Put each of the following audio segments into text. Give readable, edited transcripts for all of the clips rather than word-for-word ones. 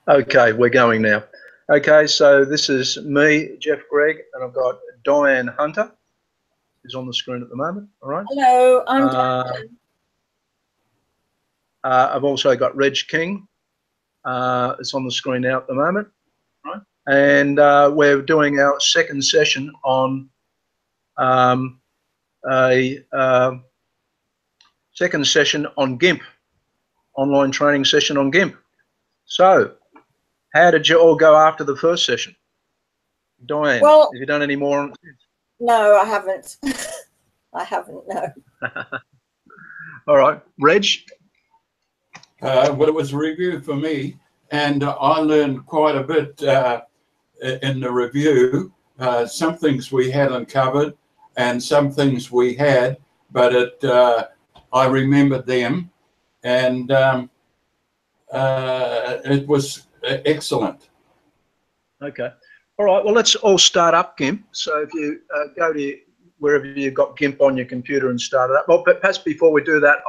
Okay, we're going now. Okay, so this is me, Jeff Gregg, and I've got Diane Hunter, who's on the screen at the moment. All right. Hello, I'm Diane. I've also got Reg King. It's on the screen now at the moment. Right. And we're doing our second session on GIMP, online training session on GIMP. So, how did you all go after the first session? Diane, well, have you done any more on it? No, I haven't. I haven't, no. All right. Reg? Well, it was a review for me, and I learned quite a bit in the review. Some things we hadn't covered and some things we had, but I remembered them, and it was excellent. Okay. All right. Well, let's all start up GIMP. So if you go to wherever you've got GIMP on your computer and start it up. Well, but perhaps before we do that,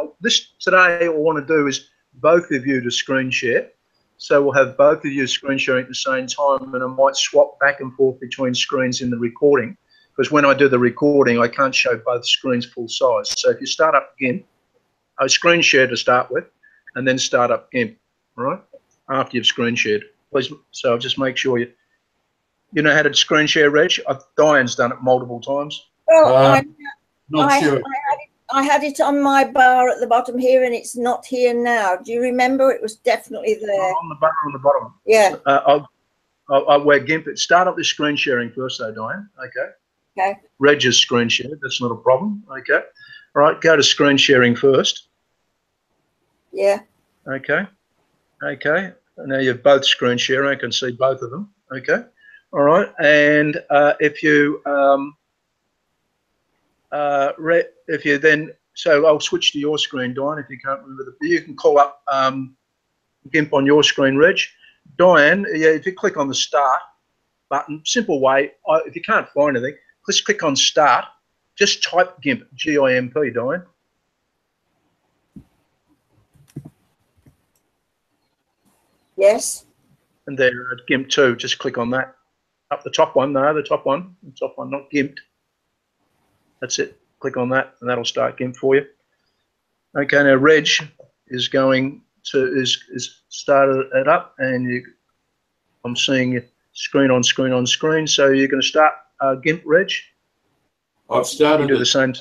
today all I want to do is both of you to screen share. So we'll have both of you screen sharing at the same time, and I might swap back and forth between screens in the recording, because when I do the recording, I can't show both screens full size. So if you start up GIMP, I screen share to start with, and then start up GIMP, all right, after you've screen shared. Please, so I'll just make sure you know how to screen share, Reg. Diane's done it multiple times. Well, not sure. I had it on my bar at the bottom here, and it's not here now. Do you remember? It was definitely there. On the bar on the bottom. Yeah. I'll where GIMP. Start up this screen sharing first, though, Diane. Okay. Okay. Reg is screen shared. That's not a problem. Okay. All right. Go to screen sharing first. Yeah. Okay. Okay. Now you've both screen sharing. I can see both of them. Okay. All right. And if you then, so I'll switch to your screen, Diane, if you can't remember you can call up GIMP on your screen, Reg. Diane, yeah, if you click on the start button, simple way, if you can't find anything, just click on start, just type GIMP, G-I-M-P, Diane. Yes. And there, GIMP 2, just click on that. Up the top one, no, the top one, not GIMP. That's it. Click on that, and that'll start GIMP for you. Okay, now Reg is going to is started it up, and I'm seeing screen on screen on screen. So you're going to start GIMP, Reg. I've started. You do the same.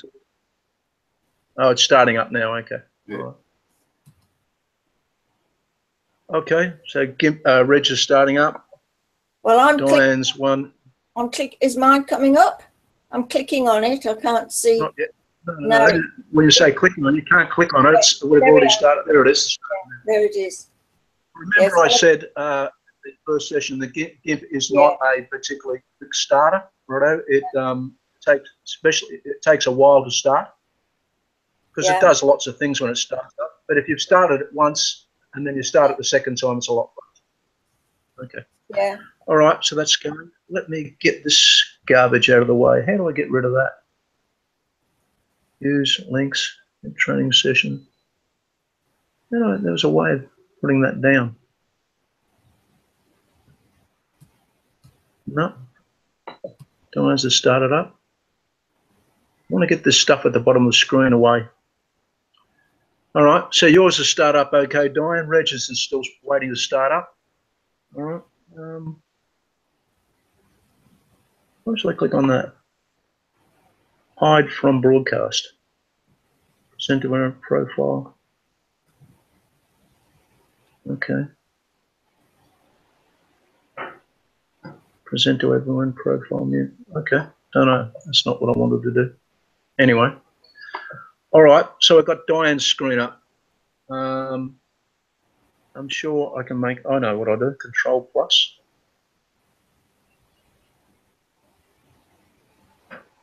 Oh, it's starting up now. Okay. Yeah. All right. Okay, so GIMP Reg is starting up. Well, Diane's one. Is mine coming up? I'm clicking on it. I can't see. Not yet. No. When you say clicking on, you can't click on it. We've already started. There it is. There it is. Remember, I said in the first session that GIMP is not a particularly quick starter. Right? It takes a while to start because it does lots of things when it starts up. But if you've started it once and then you start it the second time, it's a lot faster. Okay. Yeah. All right, so that's going. Let me get this garbage out of the way. How do I get rid of that? Use links in training session. You know, there was a way of putting that down. No. Don't want to start it up. I want to get this stuff at the bottom of the screen away. All right, so yours is start up okay, Diane. Regis is still waiting to start up. All right. Why should I click on that? Hide from broadcast. Present to our profile. Okay. Present to everyone, profile mute. Okay. Don't know. That's not what I wanted to do. Anyway. All right. So I've got Diane's screen up. I'm sure I can make. I know what I do. Control plus.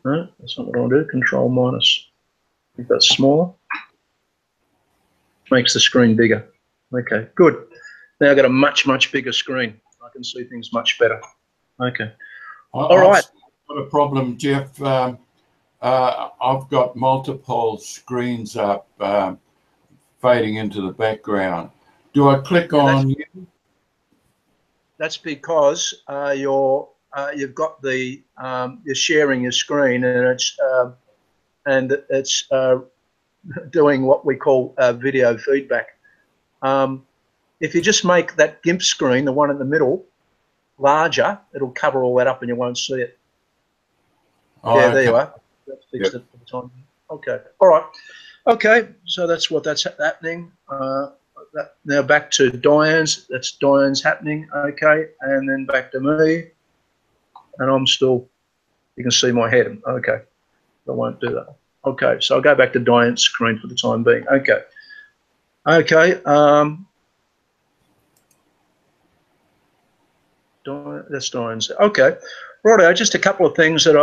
No, that's not what I want to do. Control minus. I think that's smaller. Makes the screen bigger. Okay, good. Now I've got a much, much bigger screen. I can see things much better. Okay. All right. I've got a problem, Jeff. I've got multiple screens up fading into the background. Do I click on you? That's because you've got the you're sharing your screen, and it's doing what we call video feedback. If you just make that GIMP screen, the one in the middle, larger, it'll cover all that up and you won't see it. Oh, yeah, okay. there you are. That's fixed it for the time. Okay. All right. Okay. So that's happening. Now back to Diane's. That's Diane's happening. Okay. And then back to me. And I'm still, you can see my head. Okay. I won't do that. Okay. So I'll go back to Diane's screen for the time being. Okay. Okay. That's Diane's. Okay. Righto, just a couple of things that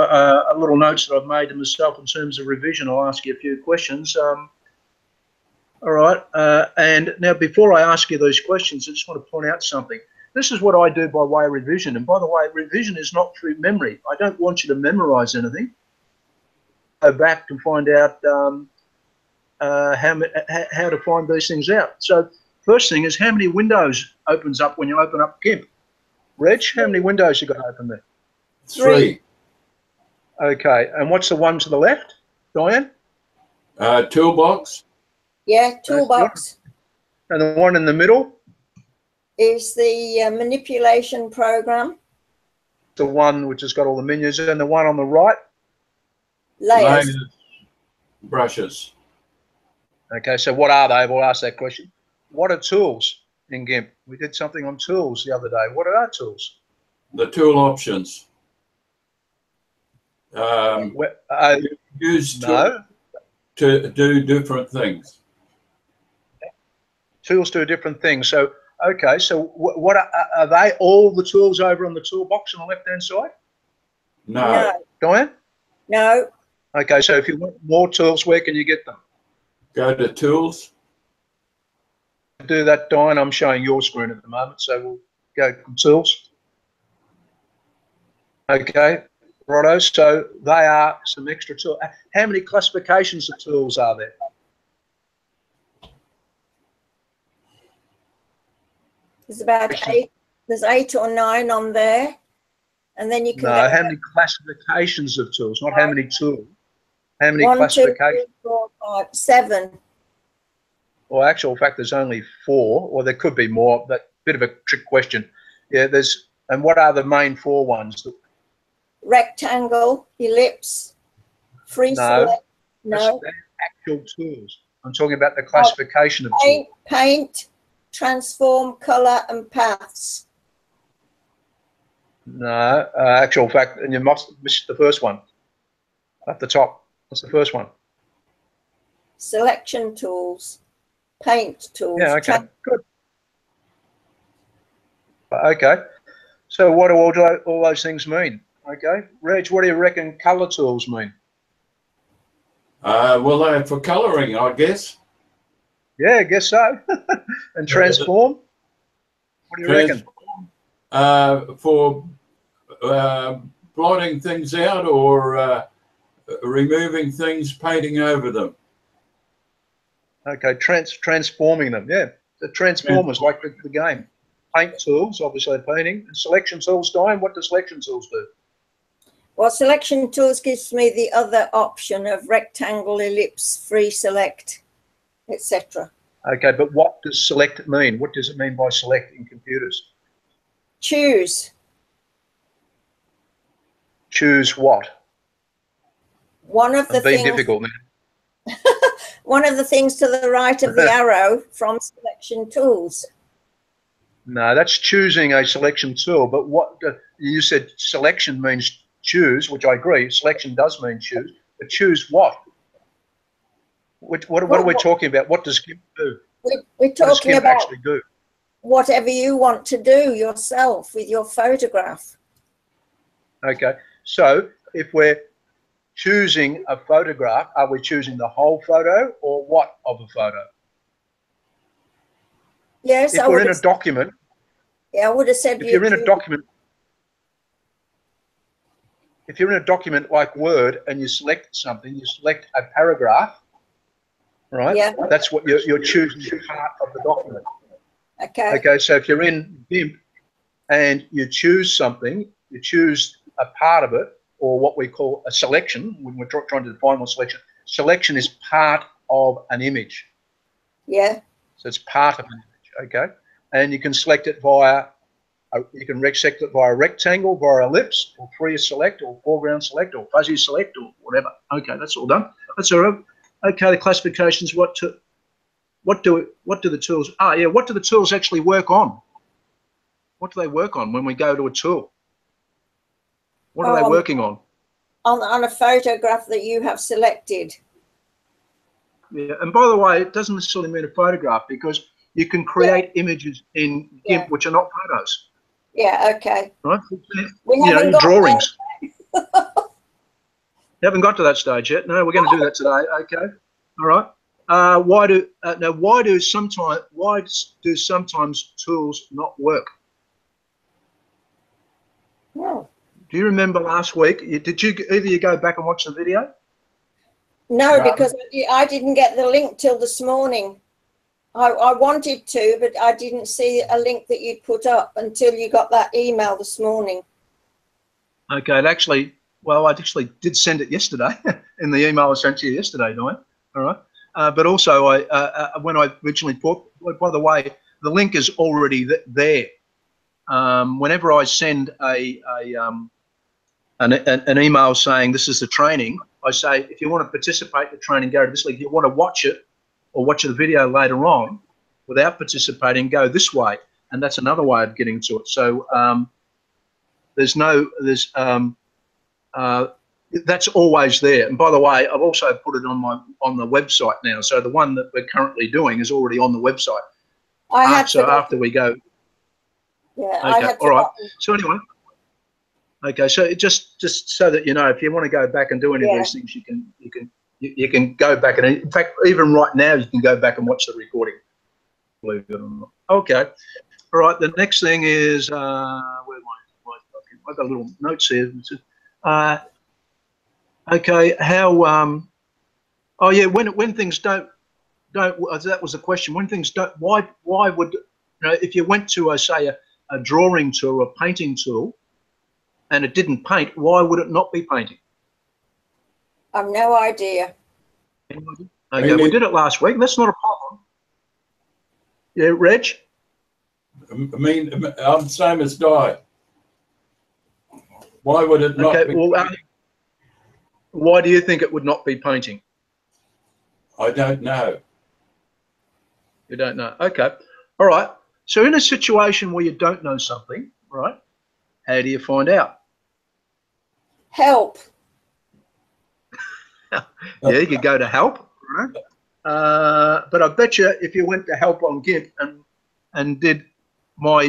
little notes that I've made to myself in terms of revision. I'll ask you a few questions. All right. And now, before I ask you those questions, I just want to point out something. This is what I do by way of revision. And by the way, revision is not through memory. I don't want you to memorize anything. Go back and find out how to find these things out. So, first thing is, how many windows opens up when you open up GIMP? Reg, how many windows you got open there? 3. Okay, and what's the one to the left, Diane? Toolbox. Yeah, toolbox. And the one in the middle? Is the manipulation program. The one which has got all the menus, and the one on the right? Layers. Brushes. Okay, so what are they? We'll ask that question. What are tools in GIMP? We did something on tools the other day. What are our tools? The tool options. Use no. To do different things. Tools do different things. So, okay, so what are they all the tools over on the toolbox on the left-hand side? No. Diane? No. Okay, so if you want more tools, where can you get them? Go to tools. Do that, Diane. I'm showing your screen at the moment, so we'll go to tools. Okay, righto. So they are some extra tools. How many classifications of tools are there? There's about 8. There's 8 or 9 on there, and then you can. No, how many classifications of tools? Not how many tools. How many 1, 2, classifications? 3, 4, 5, 7. Well, actual fact, there's only 4, or there could be more. That bit of a trick question. Yeah, there's. And what are the main 4 ones? Rectangle, ellipse, free select. No. That's actual tools. I'm talking about the classification of tools. Paint, transform, color, and paths. No, actual fact, and you must miss the first one at the top. What's the first one? Selection tools, paint tools. Yeah, okay, good. Okay, so what do all those things mean? Okay, Reg, what do you reckon color tools mean? Well, they're for colouring, I guess. Yeah, I guess so. And transform? What do you reckon? For blotting things out or removing things, painting over them. Okay, transforming them, yeah. The transformers, like the game. Paint tools, obviously painting. And selection tools, Diane, what do selection tools do? Well, selection tools gives me the other option of rectangle, ellipse, free select, etc. Okay, but what does select mean? What does it mean by select in computers? Choose. Choose what? One of the things. Being difficult now. One of the things to the right of the arrow from selection tools. No, that's choosing a selection tool. But what you said, selection means choose, which I agree. Selection does mean choose, but choose what? What are we talking about? What does GIMP do? We're talking about actually do? Whatever you want to do yourself with your photograph. Okay, so if we're choosing a photograph, are we choosing the whole photo or what of a photo? Yes, if we're in a document. Yeah, I would have said. If you're in a document. If you're in a document like Word and you select something, you select a paragraph, right? Yeah. That's what you're choosing part of the document. Okay. Okay, so if you're in GIMP and you choose something, you choose a part of it, or what we call a selection, when we're trying to define what selection. Selection is part of an image. Yeah. So it's part of an image, okay? And you can select it via, you can select it via rectangle, via ellipse, or free select, or foreground select, or fuzzy select, or whatever. Okay, that's all done. That's all right. Okay, the classifications, what do the tools, what do the tools actually work on? What do they work on when we go to a tool? What are they working on? On a photograph that you have selected. Yeah, and by the way, it doesn't necessarily mean a photograph, because you can create images in Gimp which are not photos. Yeah, okay. Right? We haven't got drawings. You haven't got to that stage yet. No, we're going to do that today. Okay. All right. Why do sometimes tools not work? No. Do you remember last week? Did you go back and watch the video? No, because I didn't get the link till this morning. I wanted to, but I didn't see a link that you'd put up until you got that email this morning. Okay, I actually did send it yesterday in the email I sent to you yesterday, Diane. All right. But also, when I originally put, by the way, the link is already there. Whenever I send an email saying this is the training, I say, if you want to participate in the training, go to this link. If you want to watch it or watch the video later on without participating, go this way. And that's another way of getting to it. So that's always there. And by the way, I've also put it on the website now. So the one that we're currently doing is already on the website. After we go. Yeah. Okay. All right. So anyway. Okay, so just so that you know, if you want to go back and do any of these things, you can go back, and in fact, even right now, you can go back and watch the recording. Believe it or not. Okay, all right. The next thing is where am I? I've got little notes here. Okay, how? Oh yeah, when things don't. That was the question. When things don't, why would if you went to say a drawing tool, a painting tool, and it didn't paint, why would it not be painting? I've no idea. Okay, we did it last week. That's not a problem. Yeah, Reg? I mean, I'm the same as Di. Why would it not be painting? Why do you think it would not be painting? I don't know. You don't know. Okay. All right. So in a situation where you don't know something, right, how do you find out? Help. Yeah, you could go to help, right? But I bet you if you went to help on Gimp and did my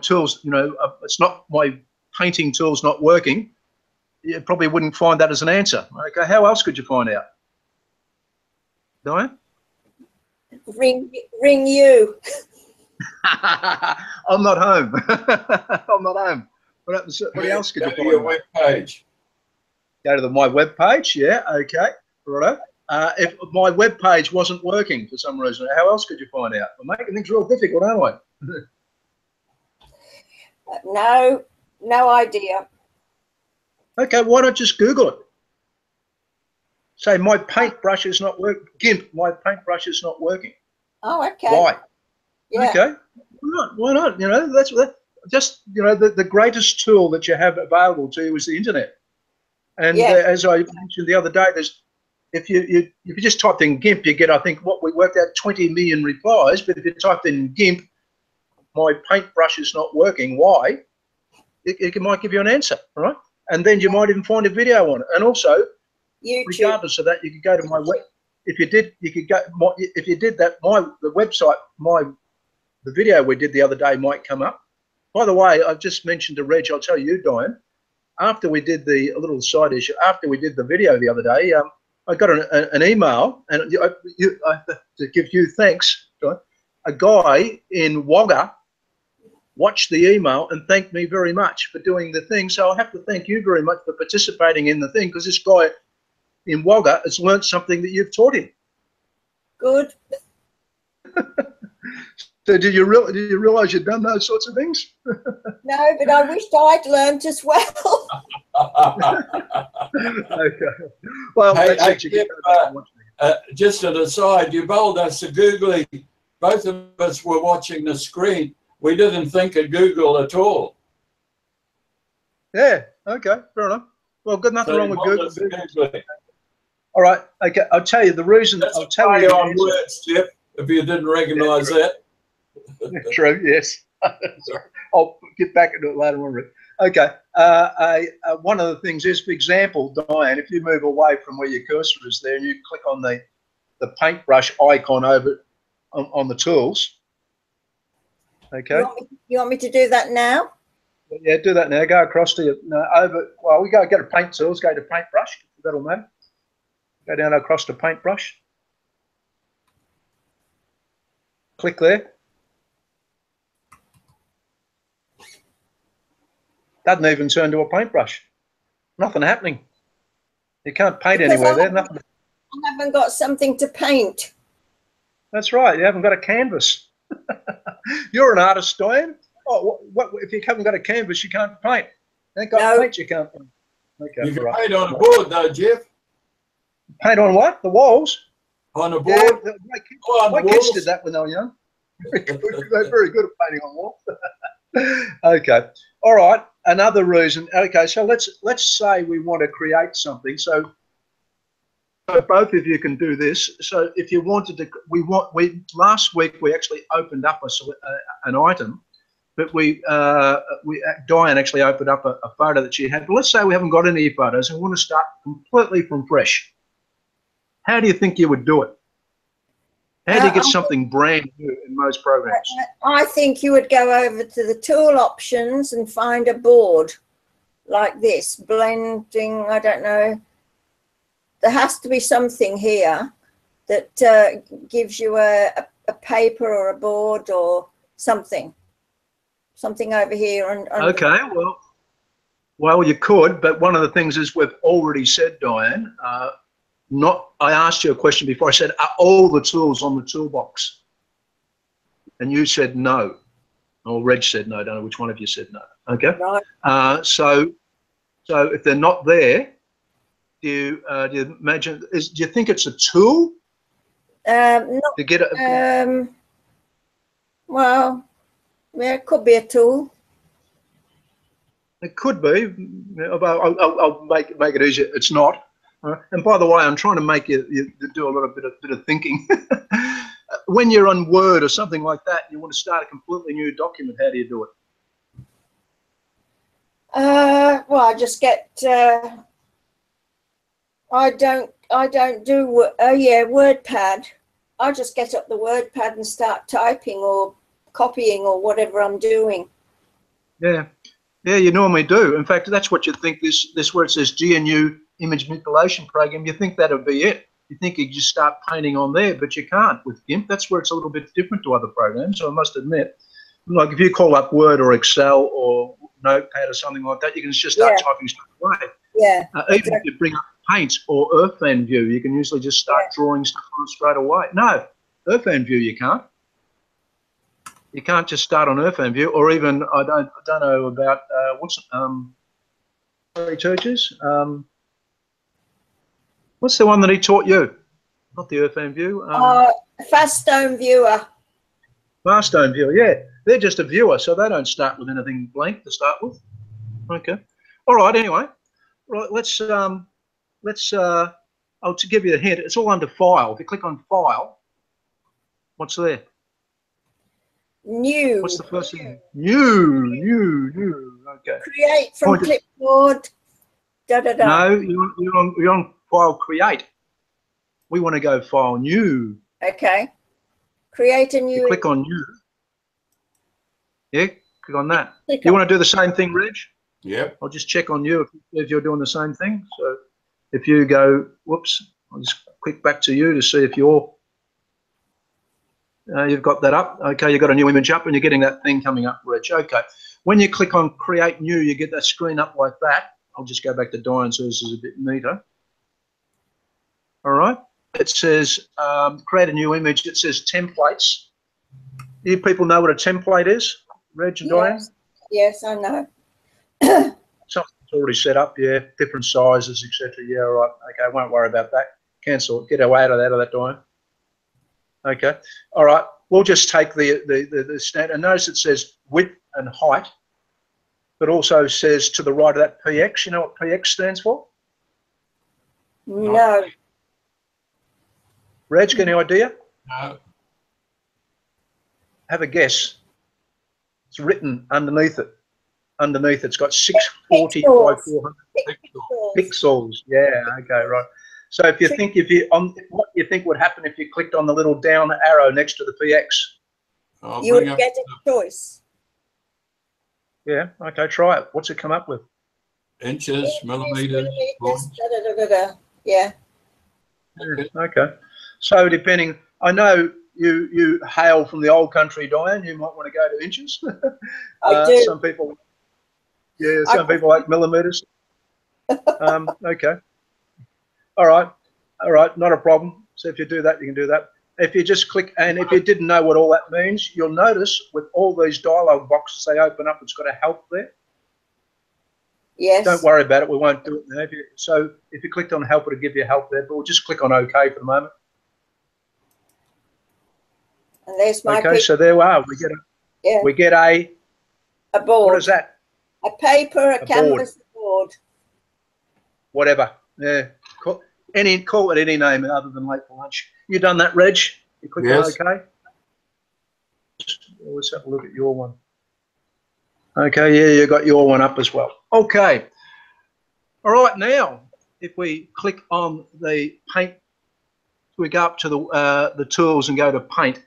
tools, it's not my painting tools not working, you probably wouldn't find that as an answer. Okay, how else could you find out? Diane? Ring you. I'm not home. I'm not home. What else could you find? Your web page. Go to my web page. Yeah. Okay. Right. If my web page wasn't working for some reason, how else could you find out? We're making things real difficult, aren't we? No idea. Okay. Why not just Google it? Say my paintbrush is not working. Gimp, my paintbrush is not working. Oh, okay. Why? Yeah. Okay. Why not? That's just the greatest tool that you have available to you is the internet. And as I mentioned the other day, if you just typed in Gimp, you get, I think, what we worked out, 20 million replies. But if you typed in Gimp, my paintbrush is not working, why? It might give you an answer, right? And then you might even find a video on it. And also, YouTube. Regardless of that, you could go to my web. If you did that, the website, the video we did the other day might come up. By the way, I've just mentioned to Reg, I'll tell you, Diane, after we did a little side issue, after we did the video the other day, I got an email, and I have to give you thanks, Diane. A guy in Wagga watched the email and thanked me very much for doing the thing. So I have to thank you very much for participating in the thing, because this guy in Wagga has learnt something that you've taught him. Good. So did you realise you'd done those sorts of things? No, but I wished I'd learnt as well. Okay. Well, Hey, that's it. You can go back and watch it. just an aside, you bowled us a googly. Both of us were watching the screen. We didn't think of Google at all. Yeah. Okay. Fair enough. Well, good. Nothing So wrong you with bowled Google. us a googly. All right. Okay. I'll tell you the reason. That's I'll a tell play you the on answer. words, Jeff, if you didn't recognise that. True. Yes. Sorry. I'll get back into it later on. Rick. Okay. One of the things is, for example, Diane, if you move away from where your cursor is there and you click on the paintbrush icon over on the tools. Okay. You want me to do that now? Yeah, do that now. Go across to well, we go to paint tools, go to paintbrush. That'll matter. Go down across to paintbrush. Click there. Doesn't even turn to a paintbrush. Nothing happening. You can't paint Because anywhere there. Nothing. I haven't got something to paint. That's right. You haven't got a canvas. You're an artist, Diane. Oh, what if you haven't got a canvas? You can't paint. You ain't got paint. You can't paint. Okay, You can right. paint on a board, though, Jeff. Paint on what? The walls. On a board. Yeah, my kids did that when they were young. They're very good at painting on walls. Okay. All right. Another reason. Okay. So let's say we want to create something. So both of you can do this. So if you wanted to, last week we actually opened up an item, but Diane actually opened up a photo that she had. But let's say we haven't got any photos and we want to start completely from fresh. How do you think you would do it? How do you get something brand new in most programs? I think you would go over to the tool options and find a board like this, blending, I don't know. There has to be something here that gives you a paper or a board or something over here. And okay, well, you could, but one of the things is we've already said, Diane, I asked you a question before. I said, are all the tools on the toolbox? And you said no. Or Reg said no. I don't know which one of you said no. Okay. Right. So if they're not there, do you imagine? Do you think it's a tool? Not, to get it. Well, yeah, it could be a tool. It could be. I'll make it easier. It's not. And by the way, I'm trying to make you do a little bit of thinking. When you're on Word or something like that, and you want to start a completely new document, how do you do it? Well, I just get. I don't do WordPad. I just get up the WordPad and start typing or copying or whatever I'm doing. Yeah, you normally do. In fact, that's what you think. This where it says GNU image manipulation program, you think that'll be it. You think you just start painting on there, but you can't with Gimp. That's where it's a little bit different to other programs. So I must admit, like if you call up Word or Excel or Notepad or something like that, you can just start typing straight away. Yeah. Even if you bring up Paint or Earthman View, you can usually just start drawing stuff on straight away. No, Earthman View you can't. You can't just start on Earthman View, or even I don't know about churches. What's the one that he taught you? Not the Earthman View. Faststone Viewer. Faststone Viewer, yeah. They're just a viewer, so they don't start with anything blank to start with. Okay. All right. Anyway, right. I'll to give you a hint. It's all under File. If you click on File, what's there? New. What's the first thing? New. Okay. Create from clipboard. No, you're on File Create. We want to go File New. Okay. Create a new. You click on New. Yeah, click on that. You want to do the same thing, Reg? Yep. I'll just check on you if you're doing the same thing. So if you go, whoops, I'll just click back to you to see if you've got that up. Okay, you've got a new image up and you're getting that thing coming up, Reg. Okay. When you click on Create New, you get that screen up like that. I'll just go back to Diane so this is a bit neater. All right. It says create a new image. It says templates. You people know what a template is, Reg and Diane? Yes, I know. Something's already set up, yeah, different sizes, etc. Yeah, all right. Okay, won't worry about that. Cancel it. Get away out of that, Diane. Okay. All right. We'll just take the standard. And notice it says width and height, but also says to the right of that PX. You know what PX stands for? No. Reg, got any idea? No. Have a guess. It's written underneath it. Underneath it's got 640 by 400 pixels. Yeah. Okay. Right. So if you think what you think would happen if you clicked on the little down arrow next to the PX? You would get a choice. Yeah. Okay. Try it. What's it come up with? Inches, millimeters. Yeah. Okay. So depending, I know you hail from the old country, Diane. You might want to go to inches. I do. Some people, yeah. Some people like millimeters. Okay. All right. All right. Not a problem. So if you do that, you can do that. If you just click, and if you didn't know what all that means, you'll notice with all these dialog boxes they open up, it's got a help there. Yes. Don't worry about it. We won't do it now. So if you clicked on help, it'll give you help there. But we'll just click on OK for the moment. And there's my okay. So there we are. We get a board. What is that? A paper, a canvas board. Whatever. Yeah. Call it any name other than late for lunch. You done that, Reg? You click on OK. Let's have a look at your one. Okay, yeah, you got your one up as well. Okay. All right, now, if we click on the paint, we go up to the tools and go to paint.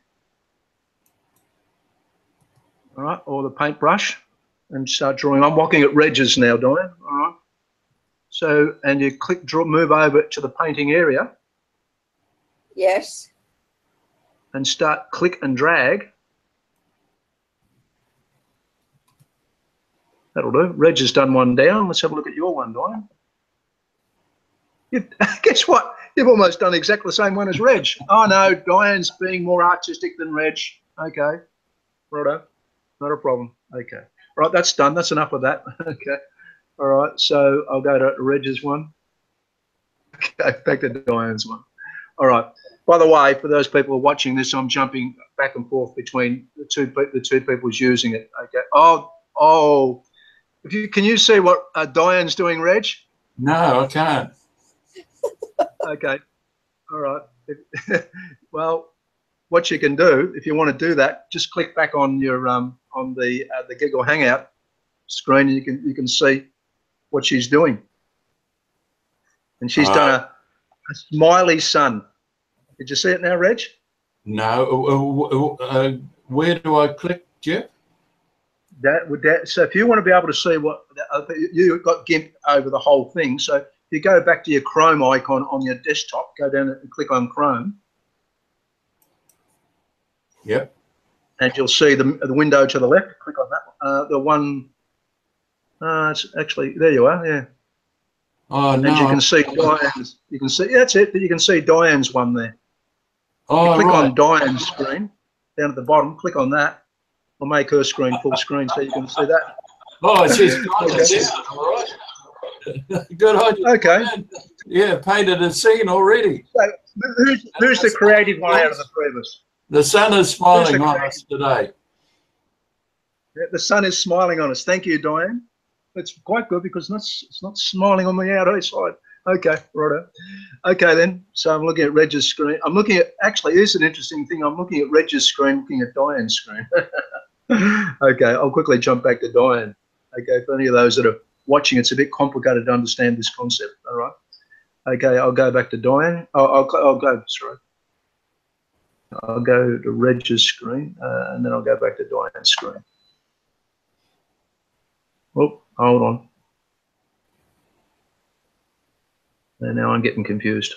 All right, or the paintbrush, and start drawing. I'm looking at Reg's now, Diane. All right. So, and you click, move over to the painting area. Yes. And start click and drag. That'll do. Reg has done one down. Let's have a look at your one, Diane. Guess what? You've almost done exactly the same one as Reg. Oh, no, Diane's being more artistic than Reg. Okay. Righto. Not a problem. Okay. Right, that's done. That's enough of that. Okay. All right. So I'll go to Reg's one. Okay, back to Diane's one. All right. By the way, for those people watching this, I'm jumping back and forth between the two people who's using it. Okay. Oh. Can you see what Diane's doing, Reg? No, I can't. Okay. All right. Well, what you can do, if you want to do that, just click back on your on the Giggle Hangout screen, and you can see what she's doing. And she's done a smiley sun. Did you see it now, Reg? No. Where do I click, Jeff? So if you want to be able to see what you've got GIMP over the whole thing, so if you go back to your Chrome icon on your desktop, go down and click on Chrome. Yep. And you'll see the window to the left. Click on that. The one. It's actually there. You are. Yeah. Oh no. And you can see Diane's. You can see that's it. But you can see Diane's one there. Oh, click right. on Diane's screen down at the bottom. Click on that. I'll make her screen full screen so you can see that. Oh, she's got it. All right. Good idea. Okay. Yeah, painted a scene already. So who's the creative one out of the three of us? The sun is smiling on us today. Yeah, the sun is smiling on us. Thank you, Diane. It's quite good because it's not smiling on the outside. Okay, righto. Okay then. So I'm looking at Reg's screen. I'm looking at, actually, here's an interesting thing. I'm looking at Reg's screen, looking at Diane's screen. Okay, I'll quickly jump back to Diane. Okay, for any of those that are watching, it's a bit complicated to understand this concept. All right. Okay, I'll go back to Diane. I'll go, sorry. I'll go to Reg's screen, and then I'll go back to Diane's screen. Oh, hold on. And now I'm getting confused.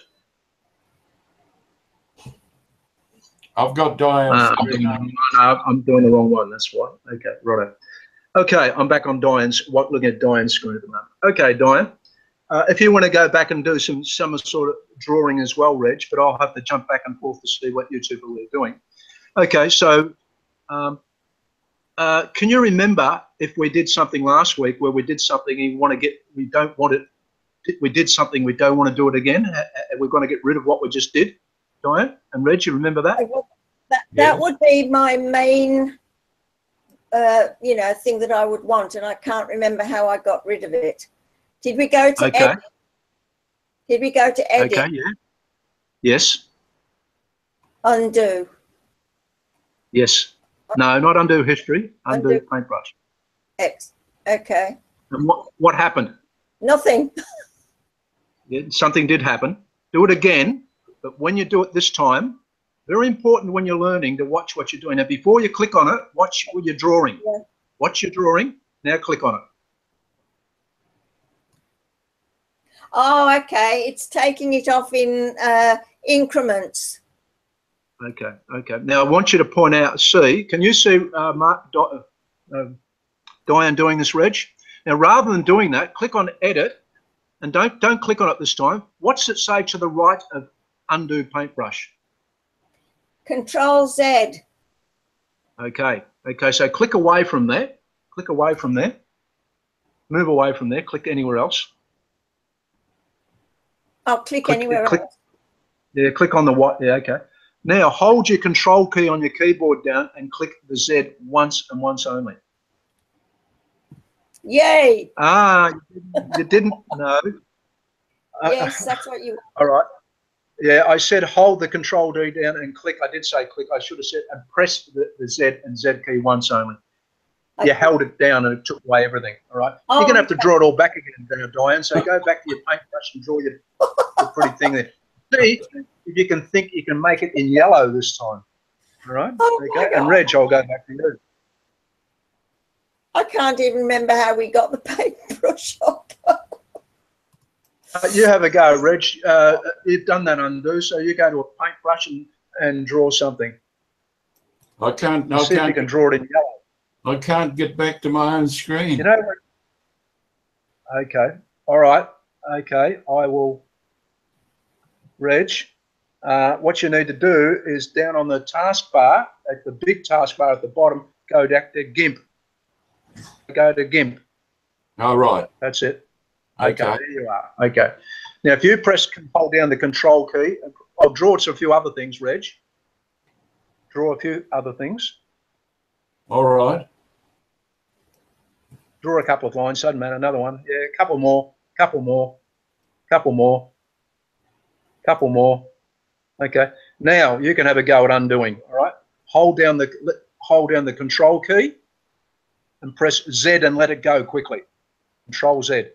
I've got Diane. I'm doing the wrong one. That's why. Okay, righto. Okay, I'm back on looking at Diane's screen at the moment. Okay, Diane, if you want to go back and do some sort of drawing as well, Reg, but I'll have to jump back and forth to see what you two are doing. Okay, so Can you remember if we did something last week where we did something and we don't want it, we did something, we don't want to do it again? We're going to get rid of what we just did, Diane and Reg, you remember that? That would be my main, thing that I would want, and I can't remember how I got rid of it. Did we go to edit? Did we go to edit? Okay, yeah. Yes. Undo. Yes. No, not undo history. Undo paintbrush. X. Okay. And what happened? Nothing. Yeah, something did happen. Do it again, but when you do it this time, very important when you're learning to watch what you're doing. Now, before you click on it, watch what you're drawing. Yeah. Watch your drawing. Now click on it. Oh, okay. It's taking it off in increments. Okay, okay. Now I want you to point out, can you see Diane doing this, Reg? Now rather than doing that, click on edit and don't click on it this time. What's it say to the right of undo paintbrush? Control Z. Okay, okay, so click away from there. Click away from there. Move away from there, click anywhere else. I'll click anywhere else. Yeah, click on the white, yeah, okay. Now hold your control key on your keyboard down and click the Z once and once only. Yay! Ah, you didn't know. Yes, that's what you. All right. Yeah, I said hold the control D down and click. I did say click. I should have said and press the Z and Z key once only. You held it down and it took away everything. All right. Oh, you're going to have to draw it all back again, Diane. So go back to your paintbrush and draw your pretty thing there. See if you can think you can make it in yellow this time. All right. Oh okay. And Reg, I'll go back to you. I can't even remember how we got the paintbrush off. You have a go, Reg. You've done that undo, so you go to a paintbrush and draw something. I can't. See if you can draw it in yellow. I can't get back to my own screen. You know. Okay. All right. Okay. I will. Reg, what you need to do is down on the taskbar, at the big taskbar at the bottom, go back to Gimp. Go to Gimp. All right. That's it. Okay. There you are. Okay. Now, if you hold down the control key, I'll draw a few other things, Reg. Draw a few other things. All right. Draw a couple of lines, doesn't matter. Another one. Yeah, a couple more, couple more, couple more, couple more. Okay. Now you can have a go at undoing. All right. Hold down the control key and press Z and let it go quickly. Control Z.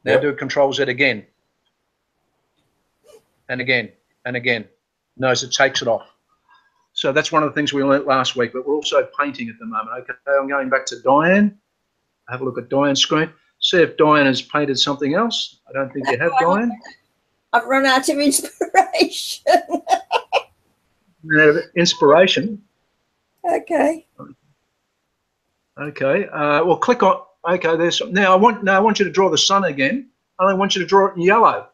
Now do Control Z again. And again and again. Notice it takes it off. So that's one of the things we learnt last week, but we're also painting at the moment. Okay, I'm going back to Diane. Have a look at Diane's screen. See if Diane has painted something else. I don't think you have, Diane. I've run out of inspiration. Inspiration. Okay. Okay. Well, click on. Okay. There's now. I want you to draw the sun again. I want you to draw it in yellow.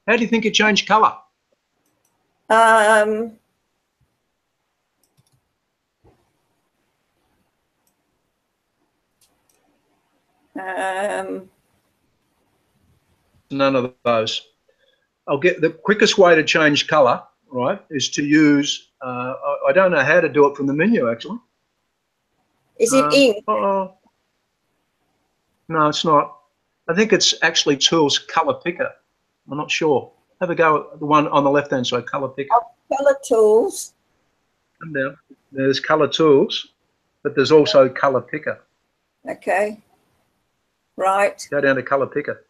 How do you think it changed colour? None of those. I'll get the quickest way to change colour, right, is to use, I don't know how to do it from the menu, actually. Is it ink? No, it's not. I think it's actually Tools Colour Picker. I'm not sure. Have a go at the one on the left-hand side, Colour Picker. Colour Tools. Come down. There's Colour Tools, but there's also Colour Picker. Okay. Right. Go down to Colour Picker.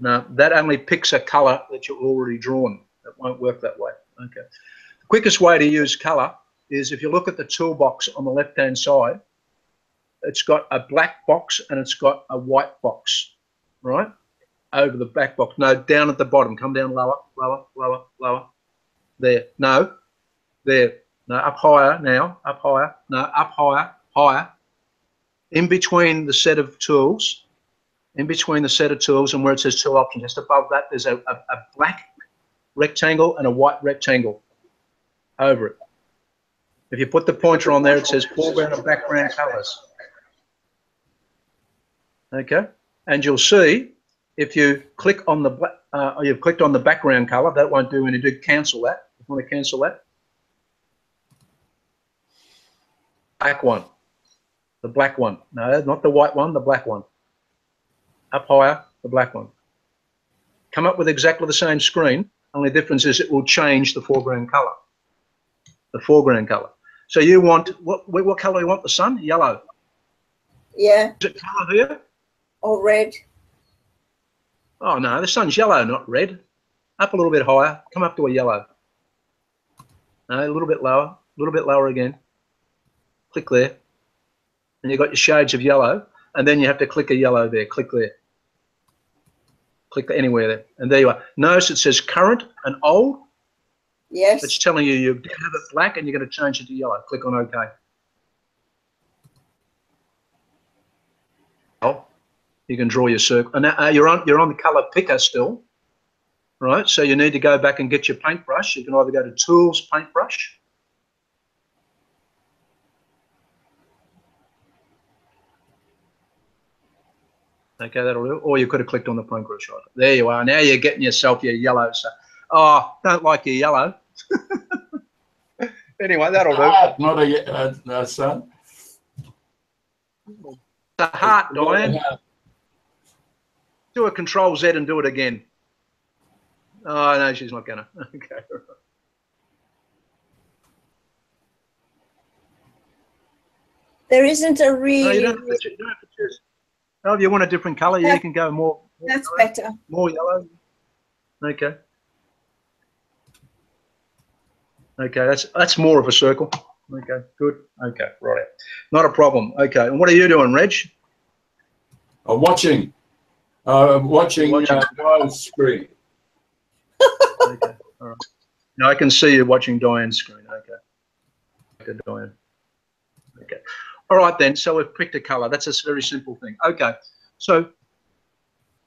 No, that only picks a colour that you've already drawn. It won't work that way. Okay. The quickest way to use colour is if you look at the toolbox on the left-hand side, it's got a black box and it's got a white box, right? Over the black box. No, down at the bottom. Come down lower, lower, lower, lower. There. No. There. No, up higher now. Up higher. No, up higher, higher. In between the set of tools, and where it says tool options, just above that, there's a black rectangle and a white rectangle. over it. If you put the pointer on there, it says foreground and background colours. Okay, and you'll see if you click on the you've clicked on the background colour, that won't do any good. Cancel that. If you want to cancel that, black one, the black one. No, not the white one, the black one. Up higher, the black one. Come up with exactly the same screen. Only difference is it will change the foreground colour. The foreground colour. So you want what colour do you want? The sun? Yellow. Yeah. Is it colour here? Or red. Oh no, the sun's yellow, not red. Up a little bit higher. Come up to a yellow. No, a little bit lower. A little bit lower again. Click there. And you've got your shades of yellow. And then you have to click a yellow there. Click there. Click anywhere there. And there you are. Notice it says current and old. Yes. It's telling you you have it black and you're going to change it to yellow. Click on OK. You can draw your circle. And now, you're on the colour picker still, right? So you need to go back and get your paintbrush. You can either go to Tools, Paintbrush. Okay, that'll do. Or you could have clicked on the paintbrush. There you are. Now you're getting yourself your yellow. So, oh, don't like your yellow. Anyway, that'll do. Not a sun. It's a heart, Diane. Do a Control Z and do it again. Oh, no, she's not going to. Okay. There isn't a really... No, you don't have to choose. Oh, if you want a different colour, yeah, you can go more That's yellow, better. More yellow. Okay. Okay, that's more of a circle. Okay, good. Okay, right. Not a problem. Okay, and what are you doing, Reg? Watching Diane's screen. Okay, all right. No, I can see you watching Diane's screen. Okay. Okay, Diane. Okay. All right then. So we've picked a colour. That's a very simple thing. Okay. So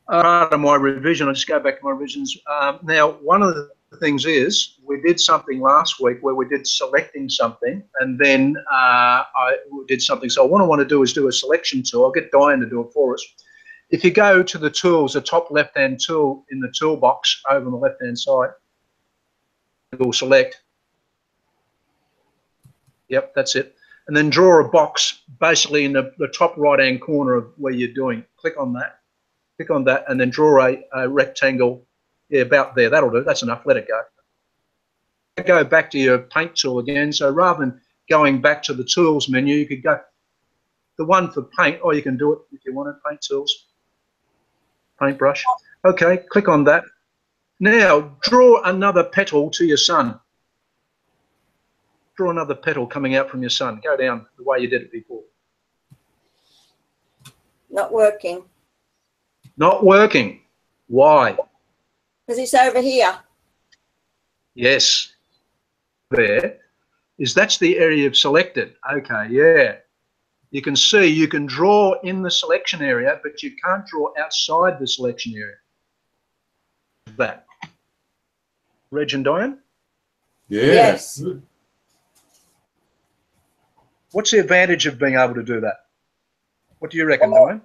part of my revision, I'll just go back to my revisions. Now, one of the things is we did something last week where we did selecting something, and then I did something. So what I want to do is do a selection tool. I'll get Diane to do it for us. If you go to the tools, the top left-hand tool in the toolbox over on the left-hand side, we'll select. Yep, that's it. And then draw a box basically in the top right-hand corner of where you're doing. Click on that. Click on that and then draw a rectangle. Yeah, about there. That'll do. That's enough. Let it go. Go back to your paint tool again. So rather than going back to the tools menu, you could go the one for paint, or you can do it if you want to, paint tools. Paintbrush. Okay, click on that. Now draw another petal to your sun. Draw another petal coming out from your sun. Go down the way you did it before. Not working. Not working. Why? Because it's over here. Yes. There is, that's the area you've selected. Okay, yeah. You can see you can draw in the selection area, but you can't draw outside the selection area. That. Reg and Diane? Yes. What's the advantage of being able to do that? What do you reckon, Diane?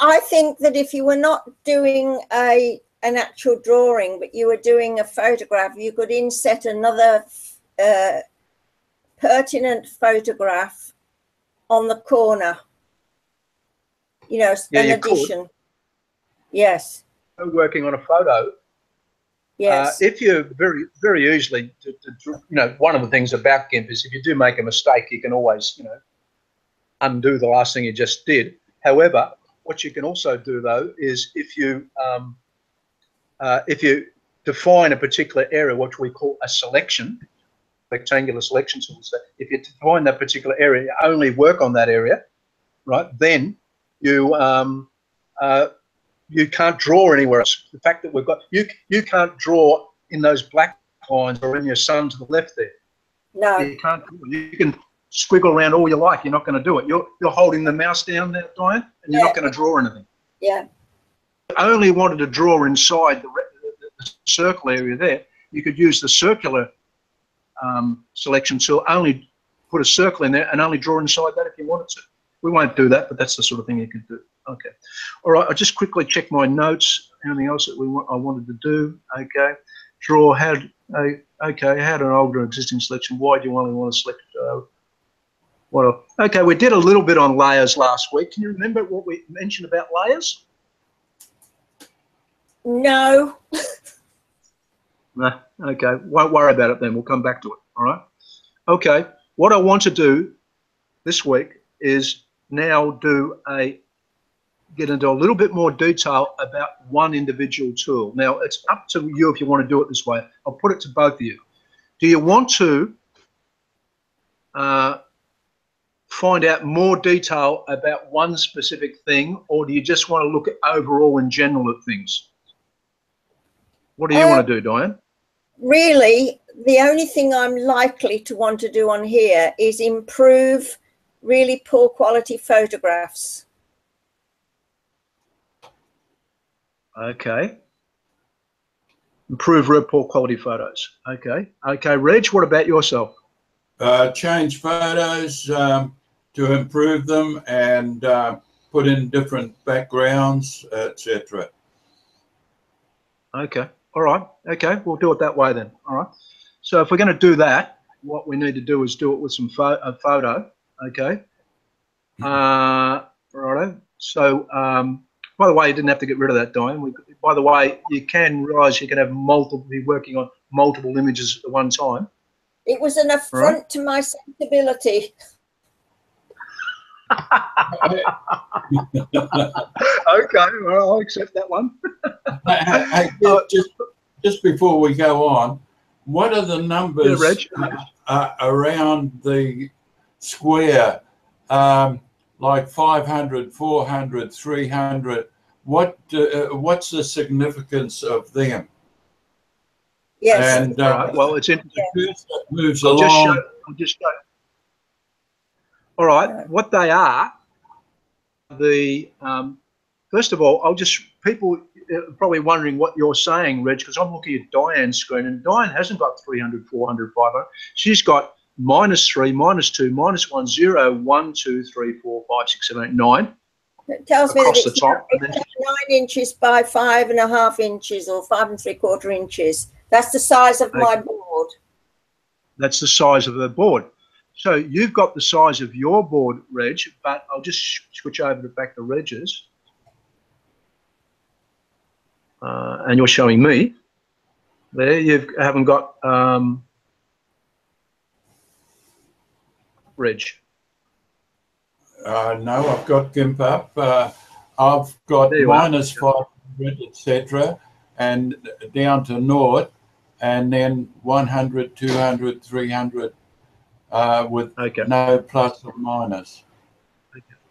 I think that if you were not doing an actual drawing, but you were doing a photograph, you could inset another pertinent photograph on the corner. You know, an addition. Yes. Working on a photo. Yes. If you very easily, you know, one of the things about Gimp is if you do make a mistake, you can always, you know, undo the last thing you just did. However, what you can also do though is if you define a particular area, which we call a selection, rectangular selection tool. So if you define that particular area, only work on that area, right? Then you you can't draw anywhere else. The fact that we've got you can't draw in those black lines or in your sun to the left there. No. You can't. You can squiggle around all you like. You're not going to do it. You're holding the mouse down there, Diane, and you're not going to draw anything. Yeah. I only wanted to draw inside the circle area there. You could use the circular selection tool, only put a circle in there and only draw inside that if you wanted to. We won't do that, but that's the sort of thing you can do. Okay. All right, I'll just quickly check my notes. Anything else that I wanted to do? Okay. Draw, okay, how to alter an existing selection. Why do you only want to select okay, we did a little bit on layers last week. Can you remember what we mentioned about layers? No. No. Okay, won't worry about it then. We'll come back to it. All right. Okay, what I want to do this week is now get into a little bit more detail about one individual tool. Now, it's up to you if you want to do it this way. I'll put it to both of you. Do you want to find out more detail about one specific thing, or do you just want to look at overall in general at things? What do you want to do, Diane? Really, the only thing I'm likely to want to do on here is improve really poor quality photographs. Okay. Improve real poor quality photos. Okay. Okay, Reg, what about yourself? Change photos to improve them and put in different backgrounds, etc. Okay. All right. Okay, we'll do it that way then. All right. So if we're going to do that, what we need to do is do it with some photo. Okay. Righto. So, by the way, you didn't have to get rid of that, Diane. By the way, you can realise you can have be working on multiple images at one time. It was an affront to my sensibility. Okay, well, I'll accept that one. Hey, just before we go on, what are the numbers around the square? Like 500, 400, 300. What's the significance of them? Yes. And well, it's interesting. It moves along. I'll just show. All right, what they are. First of all, people are probably wondering what you're saying, Reg, because I'm looking at Diane's screen, and Diane hasn't got 300, 400, 500. She's got -3, -2, -1, 0, 1, 2, 3, 4, 5, 6, 7, 8, 9. It tells me that it's 9 inches by 5.5 inches or 5 3/4 inches. That's the size of my board. That's the size of the board. So you've got the size of your board, Reg, but I'll just switch over back to Reg's. And you're showing me. There, you haven't got Reg. No, I've got Gimp up. I've got -500, etc., and down to 0, and then 100, 200, 300 with no plus or minus.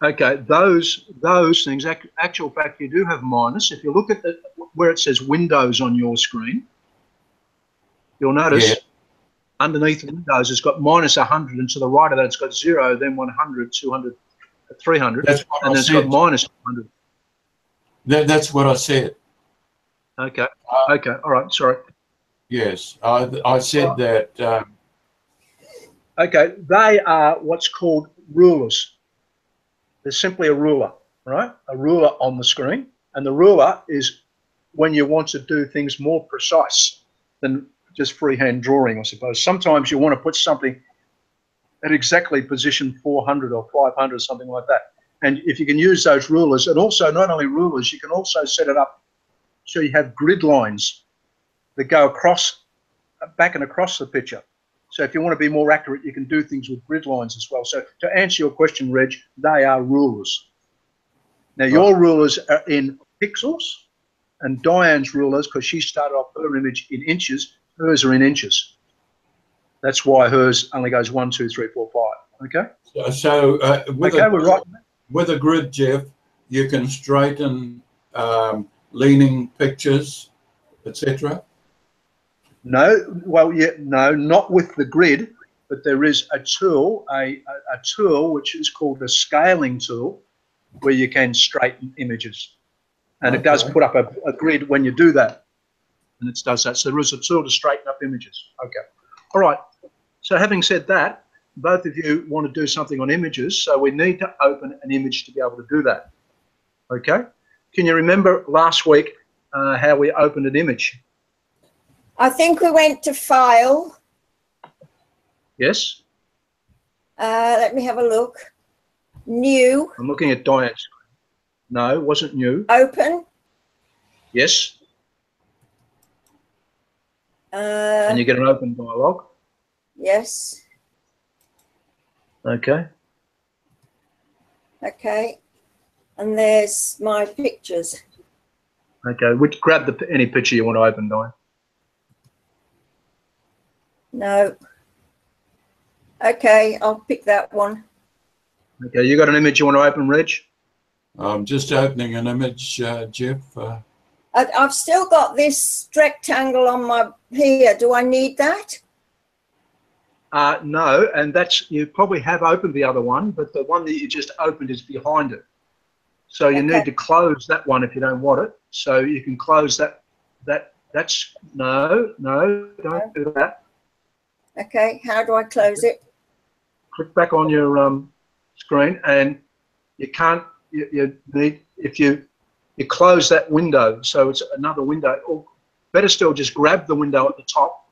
Okay, those things, actual fact, you do have minus. If you look at where it says Windows on your screen, you'll notice underneath Windows it's got -100, and to the right of that it's got 0, then 100, 200, 300, and then it's got -100. That's what I said. Okay. Okay. All right. Sorry. Yes, I said that. Okay, they are what's called rulers. They're simply a ruler, right? A ruler on the screen, and the ruler is when you want to do things more precise than just freehand drawing, I suppose. Sometimes you want to put something at exactly position 400 or 500 or something like that. And if you can use those rulers, and also not only rulers, you can also set it up so you have grid lines that go across, back and across the picture. So if you want to be more accurate, you can do things with grid lines as well. So to answer your question, Reg, they are rulers. Now your rulers are in pixels, and Diane's rulers, because she started off her image in inches, hers are in inches. That's why hers only goes 1, 2, 3, 4, 5. Okay. So with a grid, Jeff, you can straighten leaning pictures, etc. No, well, no, not with the grid, but there is a tool, a tool which is called a scaling tool, where you can straighten images, and it does put up a grid when you do that, and it does that. So there is a tool to straighten up images. Okay, all right. So having said that, both of you want to do something on images, so we need to open an image to be able to do that. Okay? Can you remember last week how we opened an image? I think we went to File. Yes? Let me have a look. New. I'm looking at Diane's. No, it wasn't new. Open. Yes? And you get an open dialogue. Yes. Okay. Okay. And there's my pictures. Okay. Grab any picture you want to open, Diane. No. Okay, I'll pick that one. Okay. You got an image you want to open, Reg? I'm just opening an image, Jeff. I've still got this rectangle on my here. Do I need that? No, and that's, you probably have opened the other one, but the one that you just opened is behind it. So you need to close that one if you don't want it. So you can close that. That's no, don't do that. Okay, how do I close it? Click back on your screen, and you can't. You need, if you close that window, so it's another window. Or better still, just grab the window at the top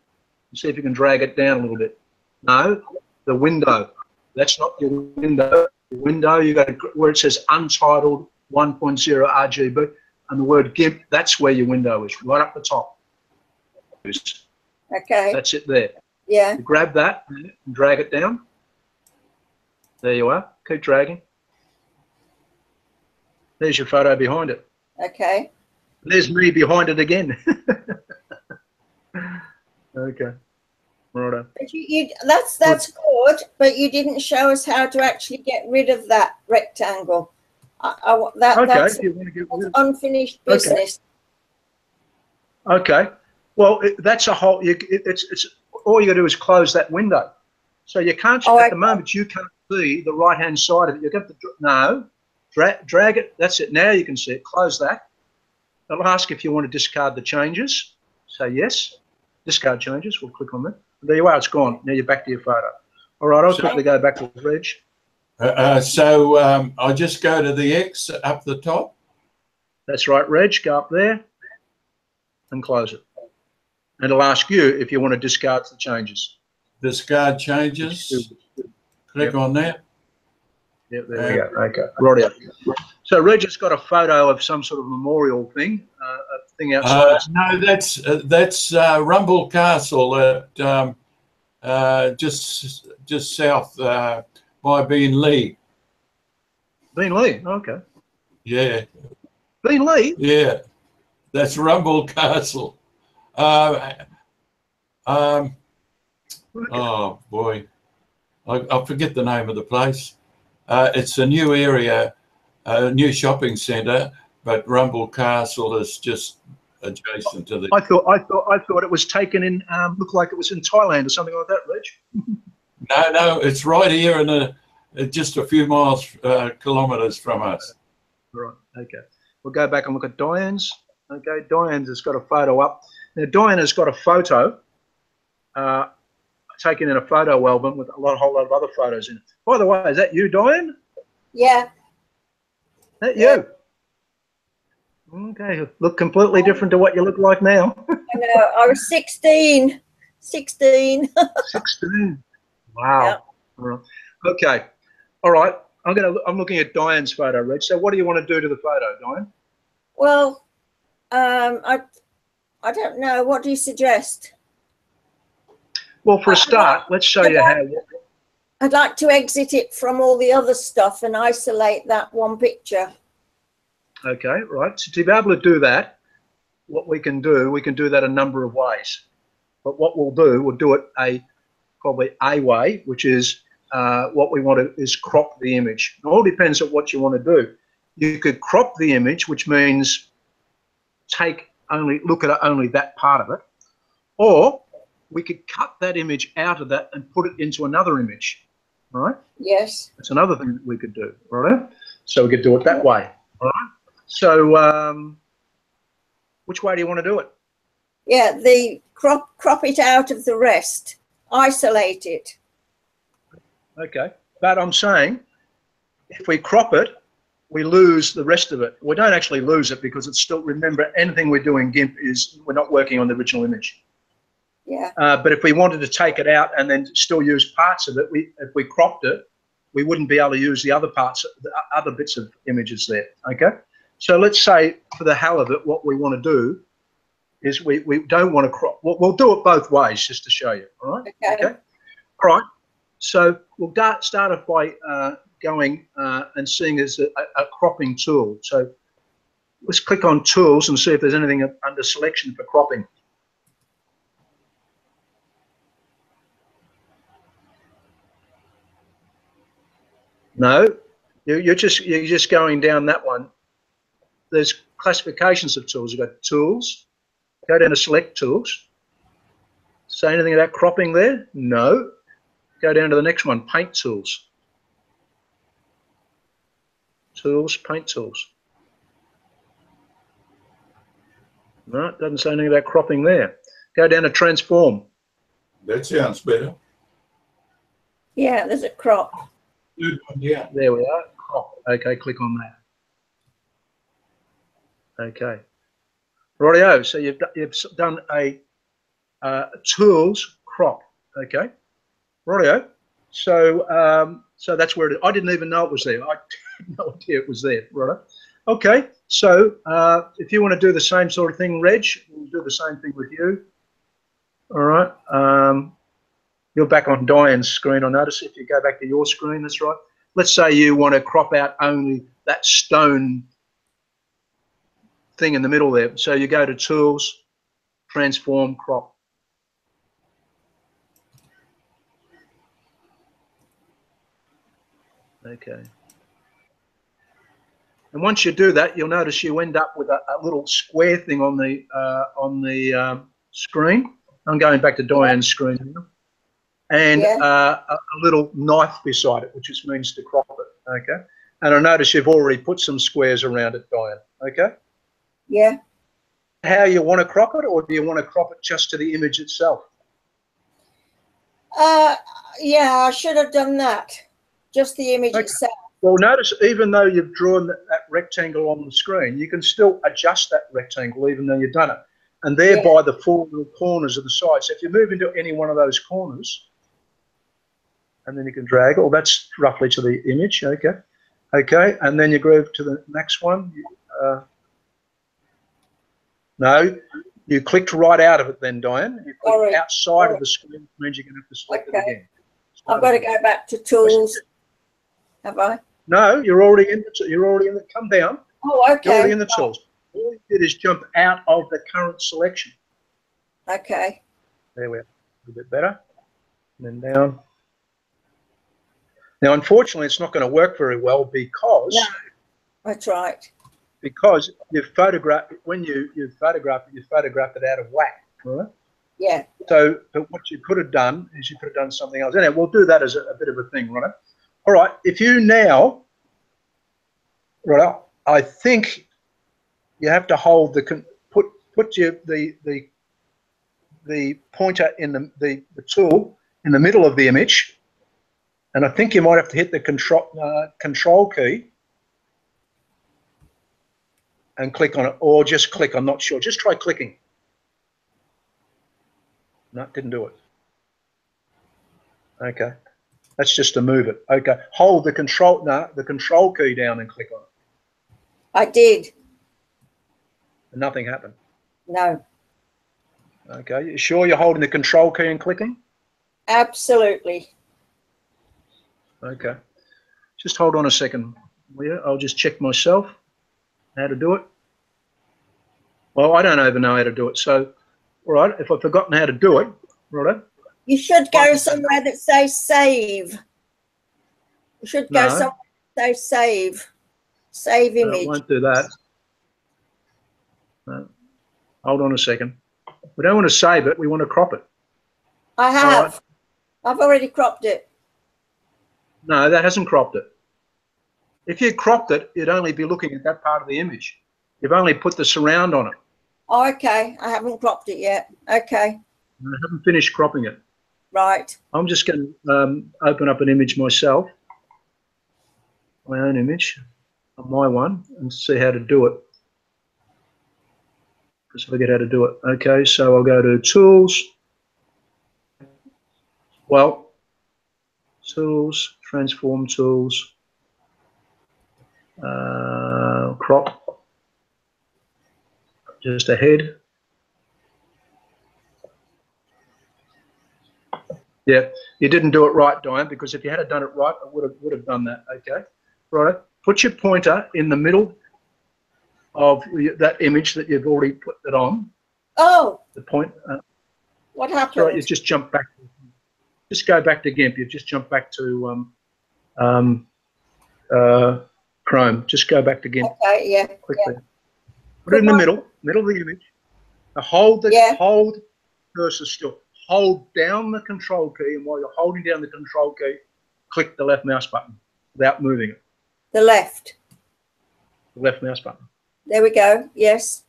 and see if you can drag it down a little bit. No, the window. That's not your window. The window, you got to, where it says Untitled 1.0 RGB and the word GIMP. That's where your window is, right up the top. Okay. That's it there. Yeah. You grab that and drag it down. There you are. Keep dragging. There's your photo behind it. Okay. There's me behind it again. Okay. Righto. But that's good, but you didn't show us how to actually get rid of that rectangle. That's you want to get rid of unfinished business. Okay. Well, that's a whole. It's all you got to do is close that window. So you can't at the moment. You can't see the right-hand side of it. You got to drag it. That's it. Now you can see it. Close that. It'll ask if you want to discard the changes. Say yes. Discard changes. We'll click on that. There you are. It's gone. Now you're back to your photo. All right. I'll quickly go back to Reg. So I just go to the X up the top. That's right, Reg. Go up there and close it. And it'll ask you if you want to discard the changes. Discard changes. Click on that. Yep, there we go. Okay. Right. So Reg has got a photo of some sort of memorial thing, a thing outside. No, that's Rumble Castle at just south by Bean Lee. Bean Lee. Okay. Yeah. Bean Lee. Yeah, that's Rumble Castle. Oh boy, I forget the name of the place. It's a new area, a new shopping centre, but Rumble Castle is just adjacent to the. I thought it was taken in. Looked like it was in Thailand or something like that, Reg. No, it's right here in just a few miles, kilometres from us. Right. Okay. We'll go back and look at Diane's. Okay. Diane's has got a photo up. Now Diane has got a photo taken in a photo album with a whole lot of other photos in it. By the way, is that you, Diane? Yeah. That you? Okay. Look completely different to what you look like now. I know. I was 16. 16. 16. Wow. Yeah. All right. Okay. All right. I'm looking at Diane's photo, Reg. So what do you want to do to the photo, Diane? Well, I don't know. What do you suggest? Well, for a start, let's show you how. I'd like to exit it from all the other stuff and isolate that one picture. Okay, right. So to be able to do that, what we can do that a number of ways. But what we'll do it probably a way, which is what we want to is crop the image. It all depends on what you want to do. You could crop the image, which means look at only that part of it, or we could cut that image out of that and put it into another image, right? Yes. That's another thing that we could do, right? So we could do it that way, all right? So which way do you want to do it? Yeah, the crop it out of the rest. isolate it. Okay, but I'm saying if we crop it, we lose the rest of it. We don't actually lose it because it's still, remember, anything we do in GIMP is we're not working on the original image. Yeah. But if we wanted to take it out and then still use parts of it, if we cropped it, we wouldn't be able to use the other parts, the other bits of images there. Okay. So let's say, for the hell of it, what we want to do is we don't want to crop. We'll do it both ways just to show you. All right. Okay. All right. So we'll start off by going and seeing as a cropping tool. So let's click on tools and see if there's anything under selection for cropping. No, you're just going down that one. There's classifications of tools. You've got tools. Go down to select tools. Say anything about cropping there? No. Go down to the next one, paint tools. Tools, paint tools. No, it doesn't say anything about cropping there. Go down to transform. That sounds better. Yeah, there's a crop. Good one, yeah. There we are. Crop. Okay, click on that. Okay. Rightio. So you've done a tools crop. Okay. Rightio. So so that's where I didn't even know it was there. I had no idea it was there. Right. Okay. So if you want to do the same sort of thing, Reg, we'll do the same thing with you. All right. You're back on Diane's screen, I notice. If you go back to your screen, that's right. Let's say you want to crop out only that stone thing in the middle there. So you go to Tools, Transform, Crop. Okay. And once you do that, you'll notice you end up with a little square thing on the screen. I'm going back to Diane's screen now. And a little knife beside it, which just means to crop it, okay? And I notice you've already put some squares around it, Diane, okay? Yeah. How you want to crop it, or do you want to crop it just to the image itself? Yeah, I should have done that. Just the image itself. Well, notice even though you've drawn that rectangle on the screen, you can still adjust that rectangle even though you've done it. And thereby the four little corners of the side. So if you move into any one of those corners, and then you can drag, oh, that's roughly to the image, okay. Okay, and then you move to the next one. No, you clicked right out of it then, Diane. You clicked outside of the screen, which means you're going to have to select it again. I've got to go back to tools. Have I? No, you're already in the, come down. Oh, okay. You're already in the tools. All you did is jump out of the current selection. Okay. There we are. A little bit better. And then down. Now, unfortunately, it's not going to work very well because... No, that's right. Because you've photographed, when you photographed it out of whack, right? Yeah. So but what you could have done is you could have done something else. Anyway, we'll do that as a bit of a thing, right? All right, if you now, right, I think you have to hold the, put the pointer in the tool in the middle of the image, and I think you might have to hit the control key and click on it, or just click, I'm not sure. Just try clicking. No, didn't do it. Okay. That's just to move it. Okay. Hold the control key down and click on it. I did. And nothing happened. No. Okay. You sure you're holding the control key and clicking? Absolutely. Okay. Just hold on a second. I'll just check myself how to do it. Well, I don't even know how to do it. So, all right, if I've forgotten how to do it, right. You should go somewhere that says save. You should go somewhere that says save. Save image. I won't do that. No. Hold on a second. We don't want to save it. We want to crop it. I have. Right. I've already cropped it. No, that hasn't cropped it. If you cropped it, you'd only be looking at that part of the image. You've only put the surround on it. Oh, okay. I haven't cropped it yet. Okay. I haven't finished cropping it. Right. I'm just going to open up an image myself, my own image, on my one, and see how to do it. Because I forget how to do it. Okay, so I'll go to Tools. Well, Tools, Transform Tools, Crop, just ahead. Yeah, you didn't do it right, Diane, because if you had done it right, I would have done that. Okay, right. Put your pointer in the middle of that image that you've already put it on. Oh. The point. What happened? Sorry, you just jump back. Just go back to Gimp. You've just jumped back to Chrome. Just go back to Gimp. Okay, yeah. Quickly. Yeah. Put it in the middle of the image. Now hold cursor still. Hold down the control key, and while you're holding down the control key, click the left mouse button without moving it. The left. The left mouse button. There we go. Yes.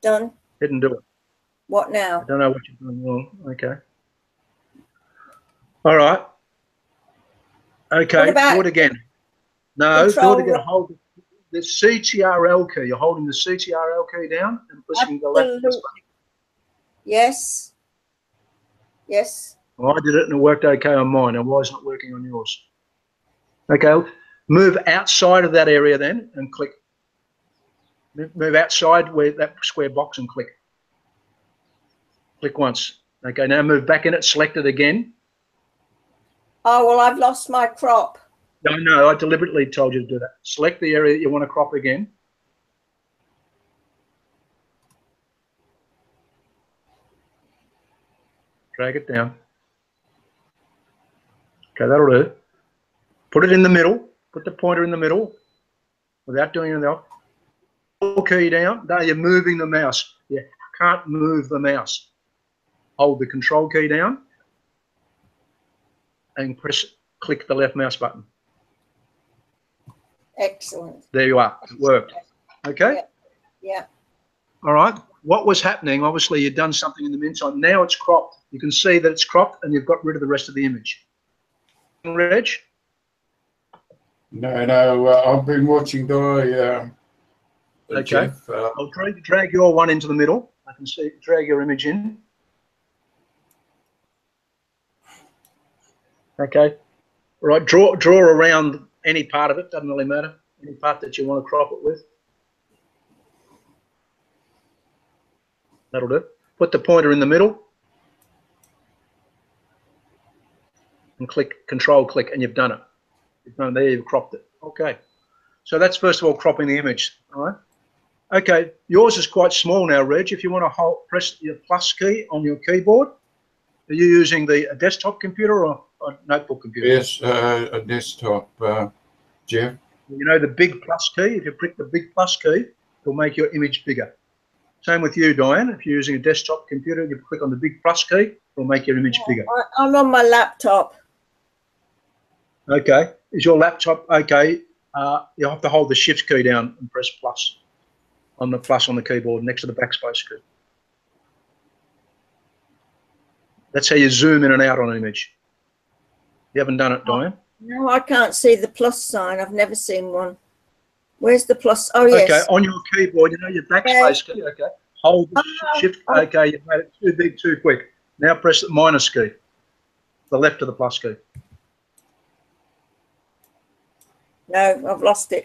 Done. Didn't do it. What now? I don't know what you've done wrong. Okay. All right. Okay. Do it again. No, do it again. Hold the CTRL key. You're holding the CTRL key down and pushing the left mouse button. Yes. Yes. Well, I did it and it worked okay on mine. And why is it not working on yours? Okay. Move outside of that area then and click. Move outside where that square box and click. Click once. Okay. Now move back in it. Select it again. Oh, well, I've lost my crop. No, I deliberately told you to do that. Select the area that you want to crop again. Drag it down. Okay, that'll do. Put it in the middle. Put the pointer in the middle without doing anything else. Key down. No, you're moving the mouse. You can't move the mouse. Hold the control key down and click the left mouse button. Excellent. There you are. It worked. Okay? Yeah. All right. What was happening, obviously, you've done something in the meantime. Now it's cropped. You can see that it's cropped and you've got rid of the rest of the image. Reg? No, I've been watching the okay. Jeff, I'll drag your one into the middle. I can see, drag your image in. Okay. All right. Draw around any part of it. Doesn't really matter. Any part that you want to crop it with. That'll do. Put the pointer in the middle. And click, control click, and you've done it. You've done it there, you've cropped it. Okay. So that's first of all cropping the image. All right. Okay. Yours is quite small now, Reg. If you want to press your plus key on your keyboard, are you using a desktop computer or a notebook computer? Yes, a desktop, Jeff. You know the big plus key? If you click the big plus key, it'll make your image bigger. Same with you, Diane. If you're using a desktop computer, you click on the big plus key, it'll make your image bigger. I'm on my laptop. Okay. Is your laptop okay? You'll have to hold the shift key down and press plus on the keyboard next to the backspace key. That's how you zoom in and out on an image. You haven't done it, Diane? No, I can't see the plus sign. I've never seen one. Where's the plus? Oh, yes. Okay, on your keyboard, you know your backspace key. Okay. Hold the shift. Okay, you've made it too big, too quick. Now press the minus key, the left of the plus key. No, I've lost it.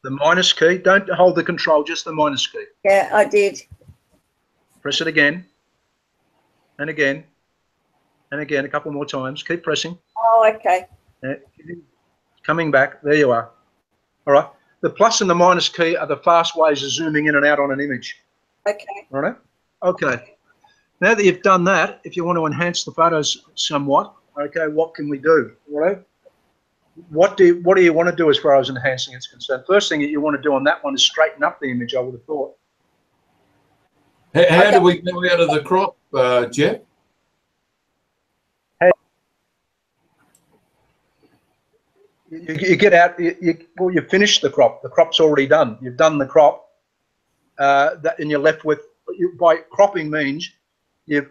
The minus key. Don't hold the control, just the minus key. Yeah, I did. Press it again. And again. And again, a couple more times. Keep pressing. Oh, okay. Coming back. There you are. All right. The plus and the minus key are the fast ways of zooming in and out on an image. Okay. All right. Okay. Now that you've done that, if you want to enhance the photos somewhat, okay, what can we do? All right. What do you want to do as far as enhancing is concerned? First thing that you want to do on that one is straighten up the image, I would have thought. How do we go out of the crop, Jeff? You get out. Well, you finish the crop. The crop's already done. You've done the crop. And you're left with. By cropping means you've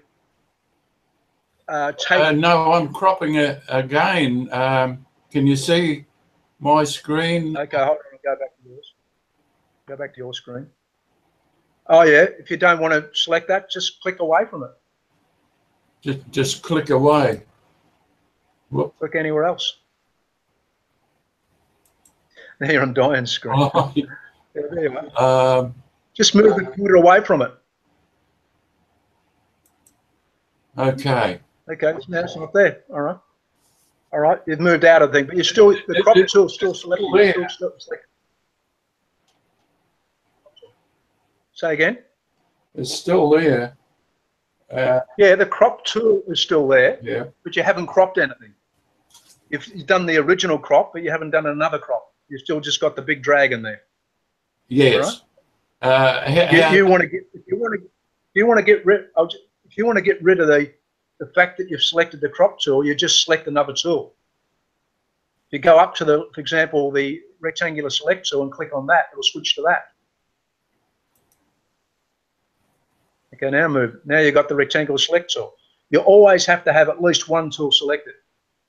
take. No, I'm cropping it again. Can you see my screen? Okay, hold on. Go back to yours. Go back to your screen. Oh yeah. If you don't want to select that, just click away from it. Just click away. Whoop. Click anywhere else. There you're on Diane's screen. Oh, Yeah, there you are. Just move the computer away from it. okay. Okay, now it's not there. All right. All right, you've moved out of the thing, but you're still, the crop tool still selected. Still selected. Say again? It's still there. Yeah, the crop tool is still there, Yeah. but you haven't cropped anything. You've done the original crop, but you haven't done another crop. You've still just got the big dragon there. Yes. Right? You want to get, if you want to get rid, if you want to get rid of the fact that you've selected the crop tool, you just select another tool. If you go up to the, for example, the rectangular select tool and click on that, it'll switch to that. Okay, now move. Now you've got the rectangular select tool. You always have to have at least one tool selected.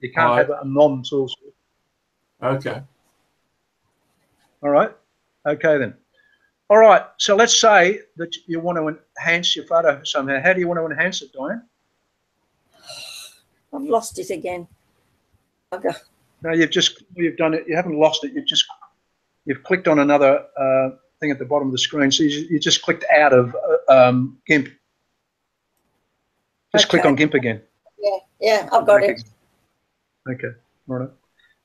You can't have a non-tool selected. Okay. All right. Okay then. All right. So let's say that you want to enhance your photo somehow. How do you want to enhance it, Diane? I've lost it again. Okay. No, you've done it. You haven't lost it. You've clicked on another thing at the bottom of the screen. So you just clicked out of Gimp. Just click on Gimp again. Yeah, I've got it. Okay, all right.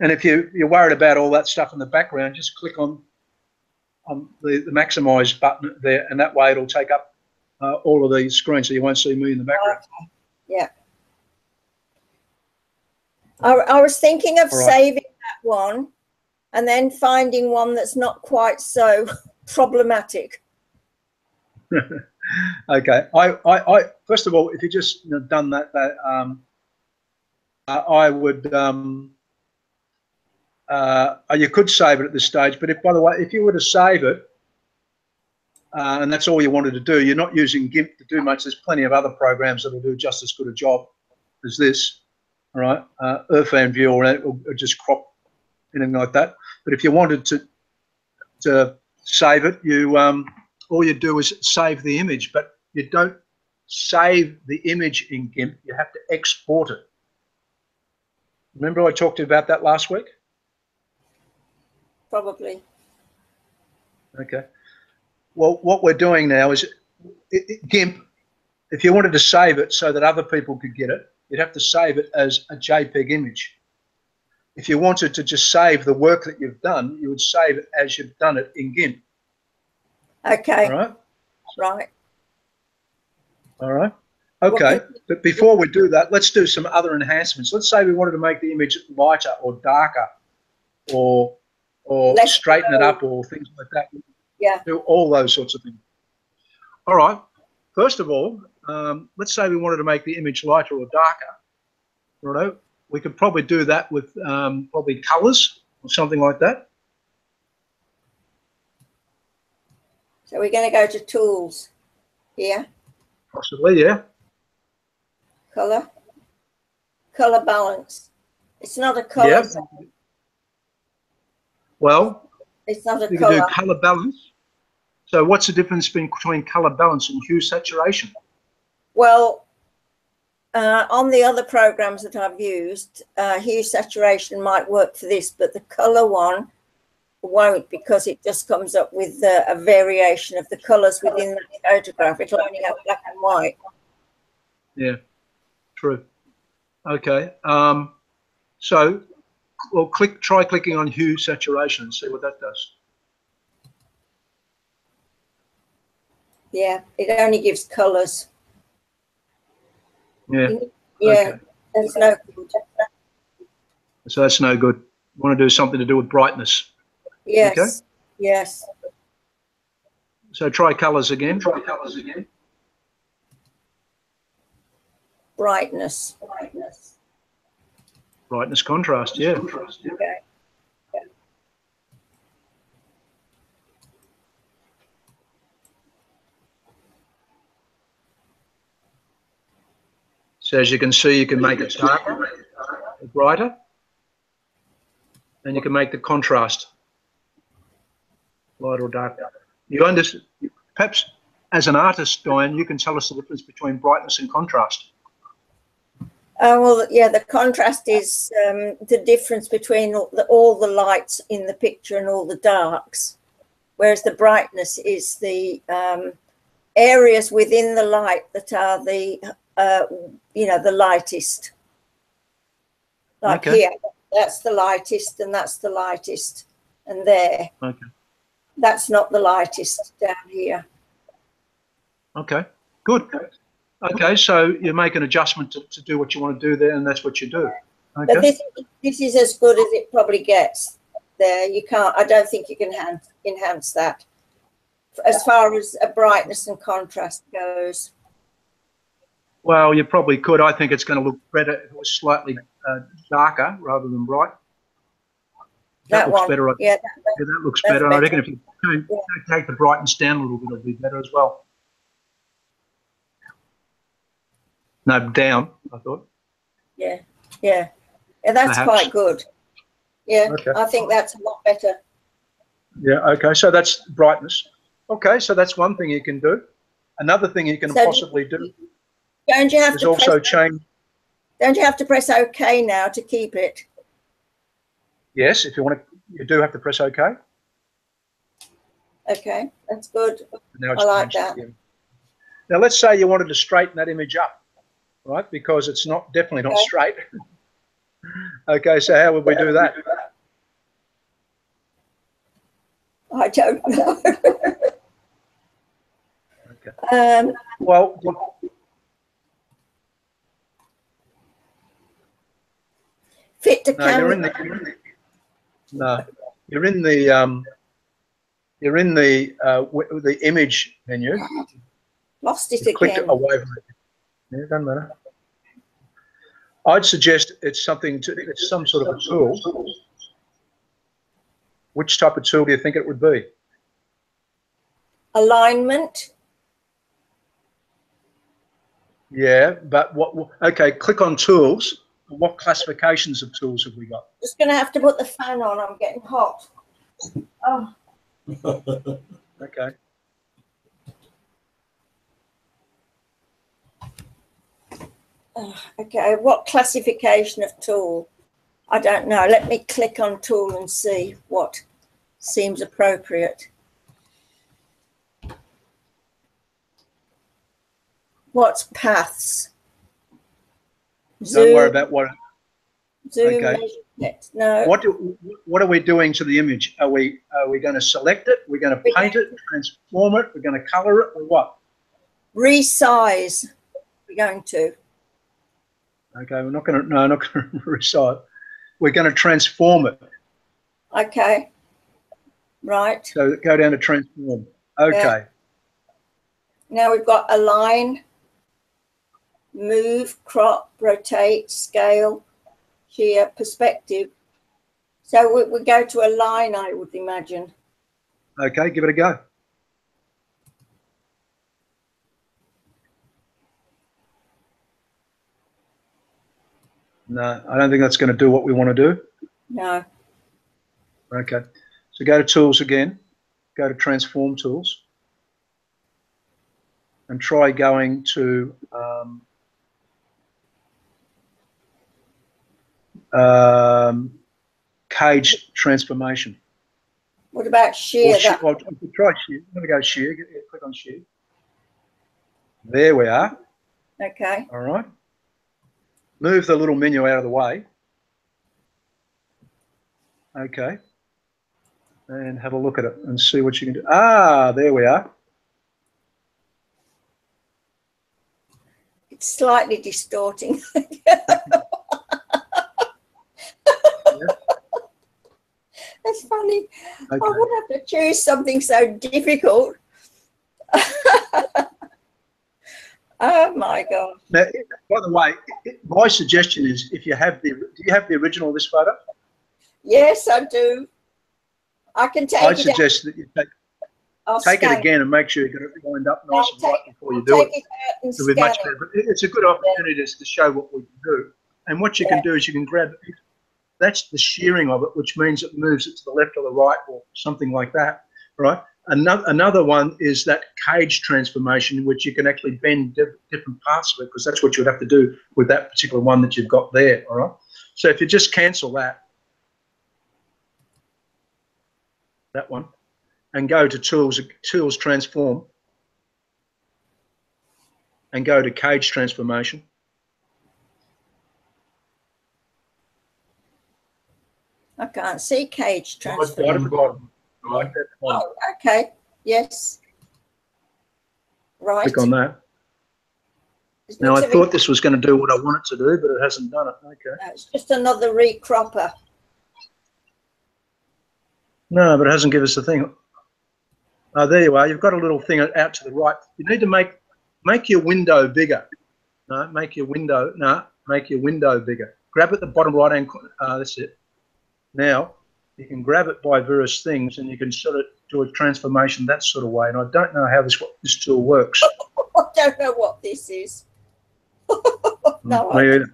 And if you're worried about all that stuff in the background, just click on the maximize button there, and that way it'll take up all of the screen, so you won't see me in the background. Okay. Yeah. I was thinking of saving that one and then finding one that's not quite so problematic. Okay. I first of all, if you just done that, I would. You could save it at this stage, but if, by the way, if you were to save it, and that's all you wanted to do, you're not using Gimp to do much. There's plenty of other programs that will do just as good a job as this. All right, Earthland View or just crop, anything like that. But if you wanted to save it, you all you do is save the image, but you don't save the image in Gimp. You have to export it. Remember I talked to you about that last week? Probably. Okay. Well, what we're doing now is Gimp, if you wanted to save it so that other people could get it, you'd have to save it as a JPEG image. If you wanted to just save the work that you've done, you would save it as you've done it in Gimp. Okay. All right? Right. All right. Okay. But before we do that, let's do some other enhancements. Let's say we wanted to make the image lighter or darker or straighten it up or things like that. Yeah. Do all those sorts of things. All right. First of all, let's say we wanted to make the image lighter or darker. Right? We could probably do that with probably colors or something like that. So we're going to go to tools here. Possibly, yeah. Color balance. It's not a color. Yeah. Well, it's not a you color. can do color balance. So what's the difference between color balance and hue saturation? Well, on the other programs that I've used, hue saturation might work for this, but the color one won't, because it just comes up with a variation of the colors within the photograph. It'll only have black and white. Yeah, true. Okay. So, well, try clicking on hue saturation and see what that does. Yeah, it only gives colors. Yeah. Yeah, okay. That's no good. So that's no good. You want to do something to do with brightness. Yes. Okay? Yes. So try colors again. Try colors again. Brightness. Brightness contrast, yeah. Okay. So as you can see, you can make it darker, brighter, and you can make the contrast lighter or darker. You understand? Perhaps as an artist, Diane, you can tell us the difference between brightness and contrast. Well, yeah, the contrast is the difference between all the lights in the picture and all the darks, whereas the brightness is the areas within the light that are the, you know, the lightest. Like okay. Here, that's the lightest, and that's the lightest, and there. Okay. That's not the lightest down here. Okay, good. Okay, so you make an adjustment to do what you want to do there, and that's what you do. Okay. But this is as good as it probably gets there. You can't, I don't think you can enhance that as far as a brightness and contrast goes. Well, you probably could. I think it's going to look better if it was slightly darker rather than bright. That looks better. Yeah, that looks better. I reckon if you take the brightness down a little bit, it'll be better as well. No, down, I thought. Yeah, that's Perhaps. quite good. Yeah, okay. I think that's a lot better. Yeah, okay, so that's brightness. Okay, so that's one thing you can do. Another thing you can possibly do don't you have is to also change. Don't you have to press OK now to keep it? Yes, if you want to, you do have to press OK. Okay, that's good. Now I like that. Again. Now let's say you wanted to straighten that image up, right? Because it's definitely not straight. Okay, so how would we do that? I don't know. Okay. Well, fit to no, camera. You're in the image menu. Lost it you click again. away from it. Yeah, doesn't matter. I'd suggest it's it's some sort of a tool. Which type of tool do you think it would be? Alignment. Yeah, but okay, click on tools. What classifications of tools have we got? Just going to have to put the fan on. I'm getting hot. Oh. Okay. Okay, what classification of tool? I don't know. Let me click on tool and see what seems appropriate. What's paths? Zoom, Don't worry about what. Zoom, okay. No. What are we doing to the image? Are we going to select it? We're going to paint it, transform it. We're going to color it, or what? Resize. We're going to. Okay, we're not going to. No, not going to resize. We're going to transform it. Okay. Right. So go down to transform. Okay. Yeah. Now we've got align, move, crop, rotate, scale, shear, perspective. So we go to align, I would imagine. Okay, give it a go. No, I don't think that's going to do what we want to do. No. Okay, so go to tools again, go to transform tools, and try going to cage transformation. What about shear? Well, try shear. I'm going to go shear. Click on shear. There we are. Okay. All right. Move the little menu out of the way. Okay. And have a look at it and see what you can do. Ah, there we are. It's slightly distorting. That's funny. Okay. I would have to choose something so difficult. Oh my God. Now, by the way, my suggestion is if you have do you have the original of this photo? Yes, I do. I can take I suggest that you take. take it scan again and make sure you get it lined up nice and right before you I'll do take it. it out and It'll be scan much better. But it's a good opportunity to show what we can do. And what you can do is you can grab, that's the shearing of it, which means it moves it to the left or the right or something like that, right? Another one is that cage transformation, which you can actually bend different parts of it, because that's what you would have to do with that particular one that you've got there, all right? So if you just cancel that one, and go to Tools Transform, and go to Cage Transformation. I can't see cage transfer. Bottom. Like that. Oh, okay. Yes. Right. Click on that. Now, I thought this was going to do what I want it to do, but it hasn't done it. Okay. No, it's just another recropper. No, but it hasn't given us the thing. Oh, there you are. You've got a little thing out to the right. You need to make your window bigger. No, make your window bigger. Grab at the bottom right-hand corner. That's it. Now, you can grab it by various things, and you can sort of do a transformation that sort of way. And I don't know how this tool works. I don't know what this is. No, Me either.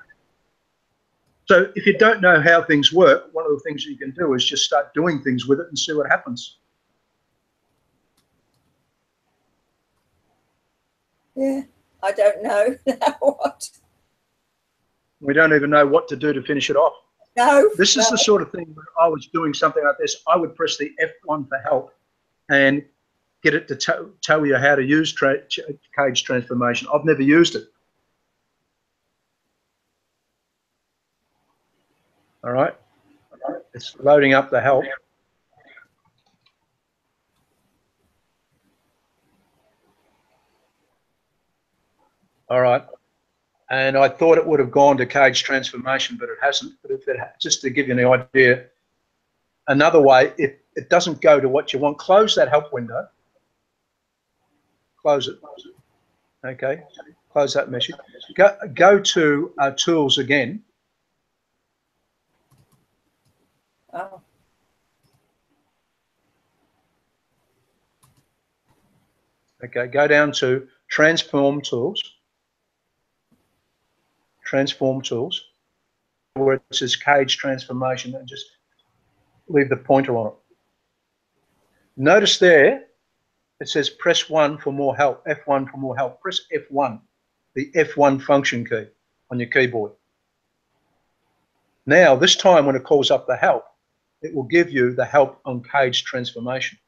So if you don't know how things work, one of the things you can do is just start doing things with it and see what happens. Yeah, I don't know what. We don't even know what to do to finish it off. No. This is the sort of thing where I was doing something like this. I would press the F1 for help and get it to tell you how to use cage transformation. I've never used it. All right. It's loading up the help. All right. And I thought it would have gone to cage transformation, but it hasn't. But if it, just to give you an idea, another way, if it doesn't go to what you want, close that help window. Close it. Okay. Close that message. Go to Tools again. Oh. Okay. Go down to Transform Tools. Transform Tools, where it says Cage Transformation, and just leave the pointer on it. Notice there, it says press 1 for more help, F1 for more help. Press F1, the F1 function key on your keyboard. Now, this time when it calls up the help, it will give you the help on Cage Transformation.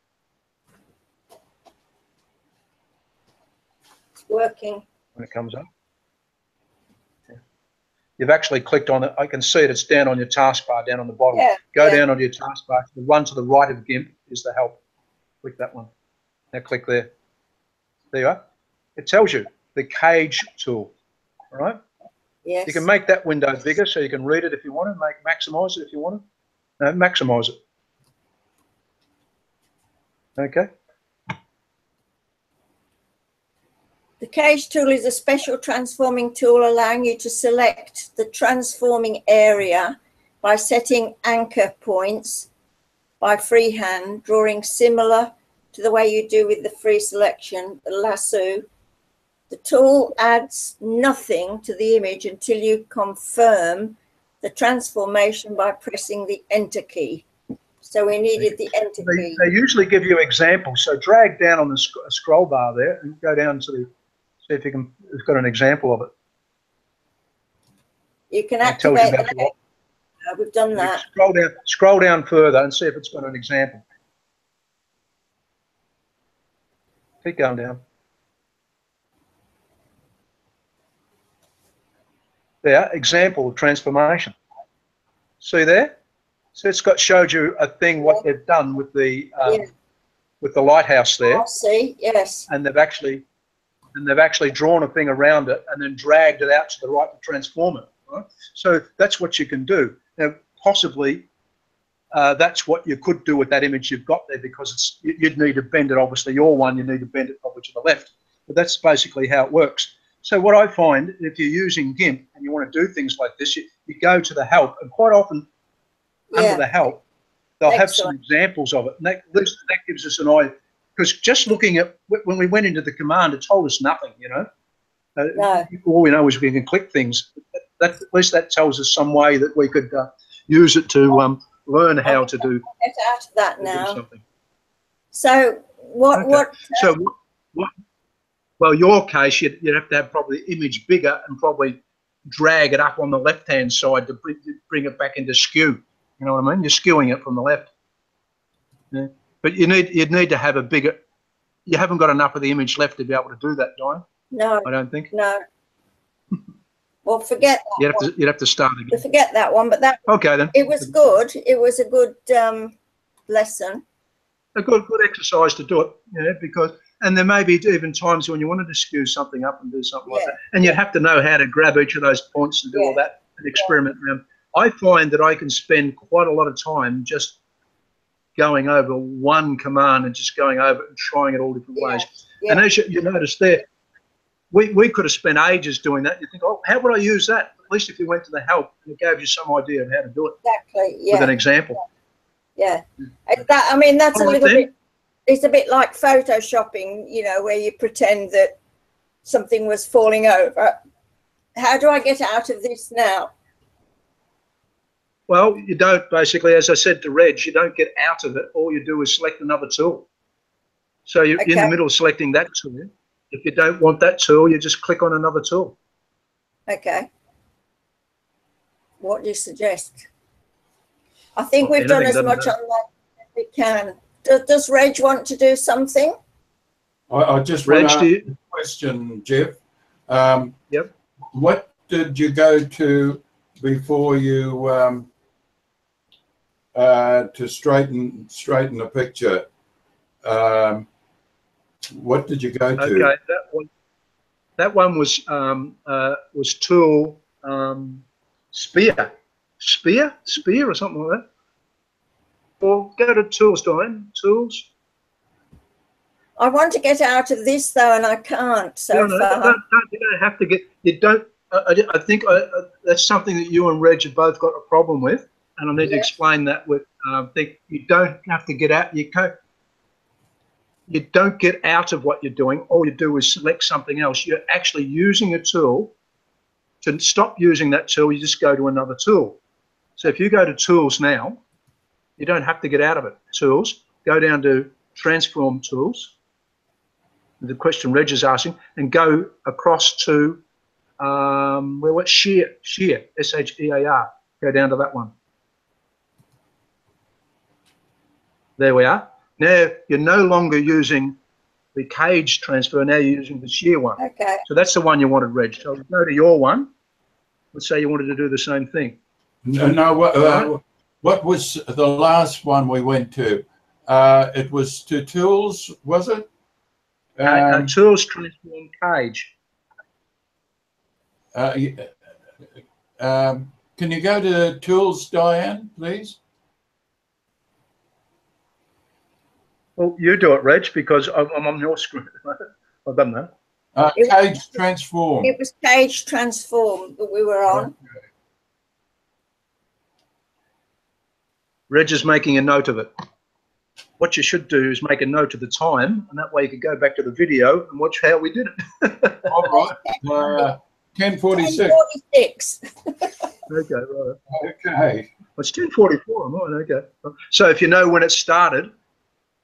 It's working. When it comes up. You've actually clicked on it. I can see it. It's down on your taskbar, down on the bottom. Yeah, Go down on your taskbar. The one to the right of Gimp is the help. Click that one. Now click there. There you are. It tells you the cage tool. All right. Yes. You can make that window bigger so you can read it if you want to. Maximize it if you want to. No, maximize it. Okay. The cage tool is a special transforming tool allowing you to select the transforming area by setting anchor points by freehand, drawing similar to the way you do with the free selection, the lasso. The tool adds nothing to the image until you confirm the transformation by pressing the Enter key. So we needed the Enter key. They usually give you examples. So drag down on the scroll bar there and go down to the, see if you can, it's got an example of it. You can activate the, we've done that. Scroll down further and see if it's got an example. Keep going down. There, example of transformation. See there? So it's showed you a thing what they've done with the lighthouse there. I see, yes. And they've actually drawn a thing around it and then dragged it out to the right to transform it. Right? So that's what you can do. Now, possibly that's what you could do with that image you've got there, because you'd need to bend it. Obviously, your one, you need to bend it probably to the left. But that's basically how it works. So what I find, if you're using Gimp and you want to do things like this, you go to the help, and quite often under the help, they'll have some examples of it. And that gives us an idea. because just looking at when we went into the command, it told us nothing, you know. No. All we know is we can click things. At least that tells us some way that we could use it to learn how to do. Get out of that now. Something. So what? Okay. What? So what? Well, your case, you'd have to have probably the image bigger and probably drag it up on the left-hand side to bring it back into skew. You know what I mean? You're skewing it from the left. Yeah. But you'd need to have a bigger. You haven't got enough of the image left to be able to do that, Diane. No, I don't think. No. Well, forget that. You'd have to start again. Forget that one. But that. Okay then. It was good. It was a good lesson. A good exercise to do it, you know, because and there may be even times when you wanted to skew something up and do something like that, and you'd have to know how to grab each of those points and do all that and experiment around. I find that I can spend quite a lot of time just going over one command and just going over it and trying it all different ways. Yeah. And as you notice there, we could have spent ages doing that. You think, oh, how would I use that? At least if you went to the help, it gave you some idea of how to do it. Exactly. Yeah. With an example. Yeah. I mean, that's a little bit. It's a bit like photoshopping, you know, where you pretend that something was falling over. How do I get out of this now? Well, you don't basically, as I said to Reg, you don't get out of it. All you do is select another tool. So you're in the middle of selecting that tool. If you don't want that tool, you just click on another tool. Okay. What do you suggest? I think we've done as much on that as we can. Does Reg want to do something? I just want to ask a question, Jeff. Yep. What did you go to before you to straighten a picture? What did you go to? Okay, that one was tool spear or something like that. Or go to tools, Diane. Tools. I want to get out of this though, and I can't so far. You don't have to get. You don't. I think that's something that you and Reg have both got a problem with, and I need to explain that. With I think you don't have to get out. You can't. You don't get out of what you're doing. All you do is select something else. You're actually using a tool. To stop using that tool, you just go to another tool. So if you go to tools now, you don't have to get out of it. Tools, go down to transform tools, the question Reg is asking, and go across to shear, S-H-E-A-R. Go down to that one. There we are. Now you're no longer using the cage transfer. Now you're using the shear one. Okay. So that's the one you wanted, Reg. So go to your one. Let's say you wanted to do the same thing. No. What was the last one we went to? It was to tools, was it? Tools transform cage. Can you go to tools, Diane, please? Well, you do it, Reg, because I'm on your screen. I've done that. Cage transform. It was cage transform that we were on. Okay. Reg is making a note of it. What you should do is make a note of the time, and that way you can go back to the video and watch how we did it. All right. 10:46. 10:46. Okay, right. Okay. Well, it's 10:44. I'm on. Okay. So if you know when it started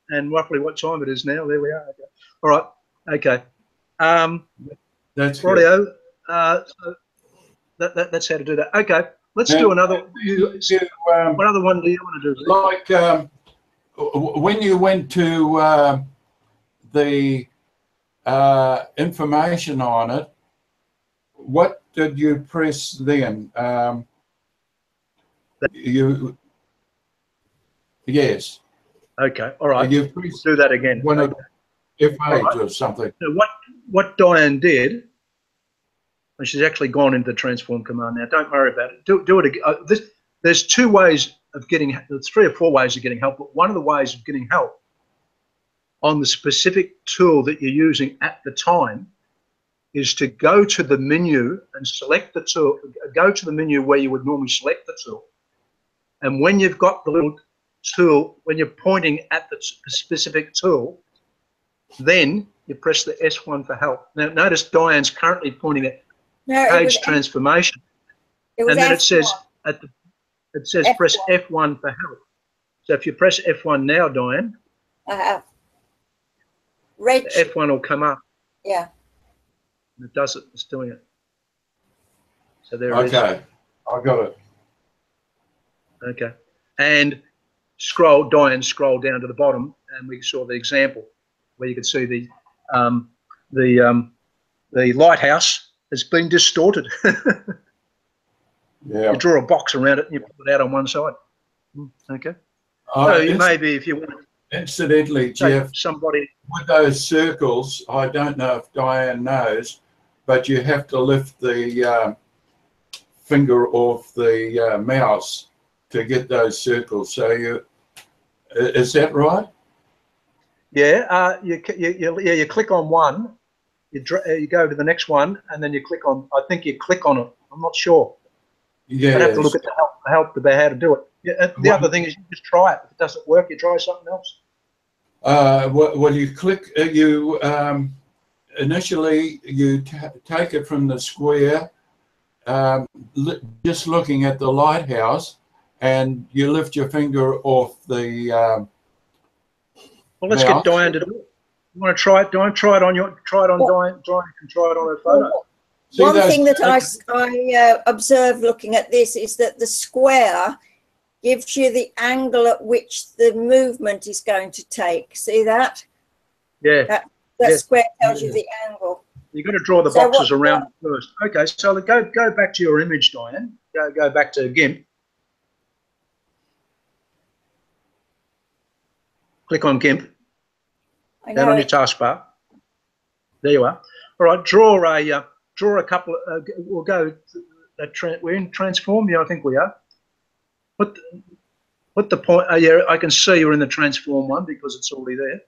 and roughly what time it is now, there we are. Okay. All right. Okay. That's rightio. So that's how to do that. Okay. Let's do another. What other one do you want to do? Like when you went to the information on it, what did you press then? Yes. Okay. All right. You do that again. One of F8 or something. So what Diane did, and she's actually gone into the transform command now. Don't worry about it. Do it again. There's two ways of getting. There's 3 or 4 ways of getting help. But one of the ways of getting help on the specific tool that you're using at the time is to go to the menu and select the tool. Go to the menu where you would normally select the tool, and when you've got the little tool, when you're pointing at the specific tool, then you press the S1 for help. Now notice Diane's currently pointing at No, page transformation, it was and then it F1. says F1. press F1 for help. So if you press F1 now, Diane, I have. Red. F1 will come up. Yeah. And it does it. It's doing it. So there it is. Okay, I got it. Okay. And scroll down to the bottom, and we saw the example where you could see the lighthouse has been distorted. Yeah. You draw a box around it and you put it out on one side. Okay. So maybe if you want to, incidentally, Jeff, somebody with those circles, I don't know if Diane knows, but you have to lift the finger off the mouse to get those circles. So is that right? Yeah, you click on one, you go to the next one, and then you click on. I think you click on it. I'm not sure. Yeah. I'd have to look at the help about how to do it. Yeah, the other thing is you just try it. If it doesn't work, you try something else. Well, you click. Initially you take it from the square, just looking at the lighthouse, and you lift your finger off the. Well, let's mouse. get Diane to do it. You want to try it, Diane? Try it on Diane. Diane can try it on her photo. One thing that I observe looking at this is that the square gives you the angle at which the movement is going to take. See that? Yeah. That square tells you the angle. You've got to draw the boxes around it first. Okay, so go back to your image, Diane. Go back to GIMP. Click on GIMP. Down on your taskbar. There you are. All right, draw a couple. We'll go. We're in transform. Yeah, I think we are. Put the point. Yeah, I can see you're in the transform one because it's already there.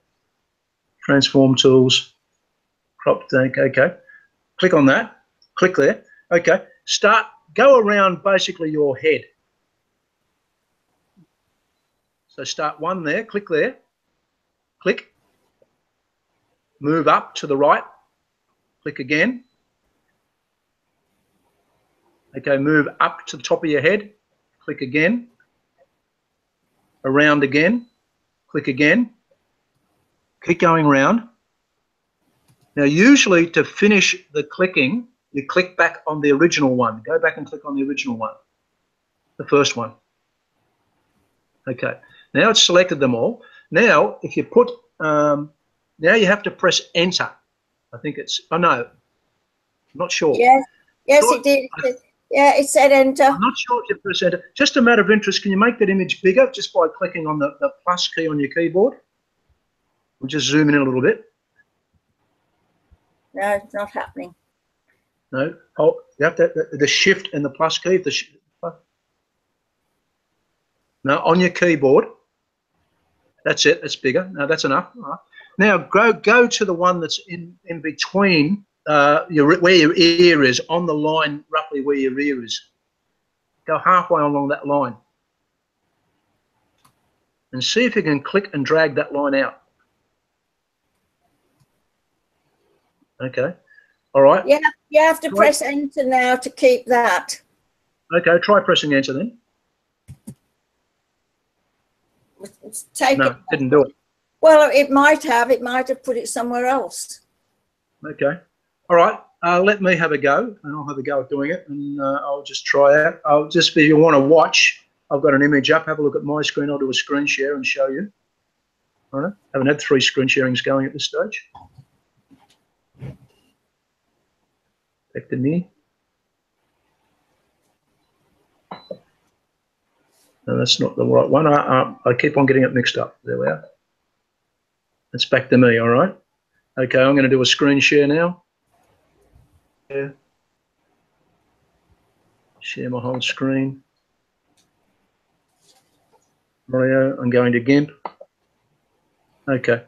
Transform tools. Crop tank. Okay. Click on that. Click there. Okay. Go around basically your head. So start one there. Click there. Click. Move up to the right. Click again. Okay, move up to the top of your head. Click again. Around again. Click again. Keep going around. Now, usually to finish the clicking, you click back on the original one. Go back and click on the original one, the first one. Okay, now it's selected them all. Now, if you put, now you have to press enter. I think it's, oh no, I'm not sure. Yes, it did. Yeah, it said enter. I'm not sure if you press enter. Just a matter of interest, can you make that image bigger just by clicking on the plus key on your keyboard? We'll just zoom in a little bit. No, it's not happening. No. Oh, you have to, the shift and the plus key. No, on your keyboard. That's it. That's bigger. No, that's enough. All right. Now go to the one that's in between where your ear is, on the line roughly where your ear is. Go halfway along that line. And see if you can click and drag that line out. Okay. All right. Yeah, you have to press enter now to keep that. Okay, try pressing enter then. No, didn't do it. Well, it might have put it somewhere else. Okay. All right. Let me have a go, and I'll have a go at doing it, and I'll just try out. I'll just, if you want to watch, I've got an image up. Have a look at my screen. I'll do a screen share and show you. All right. I haven't had 3 screen sharings going at this stage. Back to me. No, that's not the right one. I keep on getting it mixed up. There we are. It's back to me, all right? Okay, I'm going to do a screen share now. Yeah. Share my whole screen. Mario, I'm going to GIMP. Okay.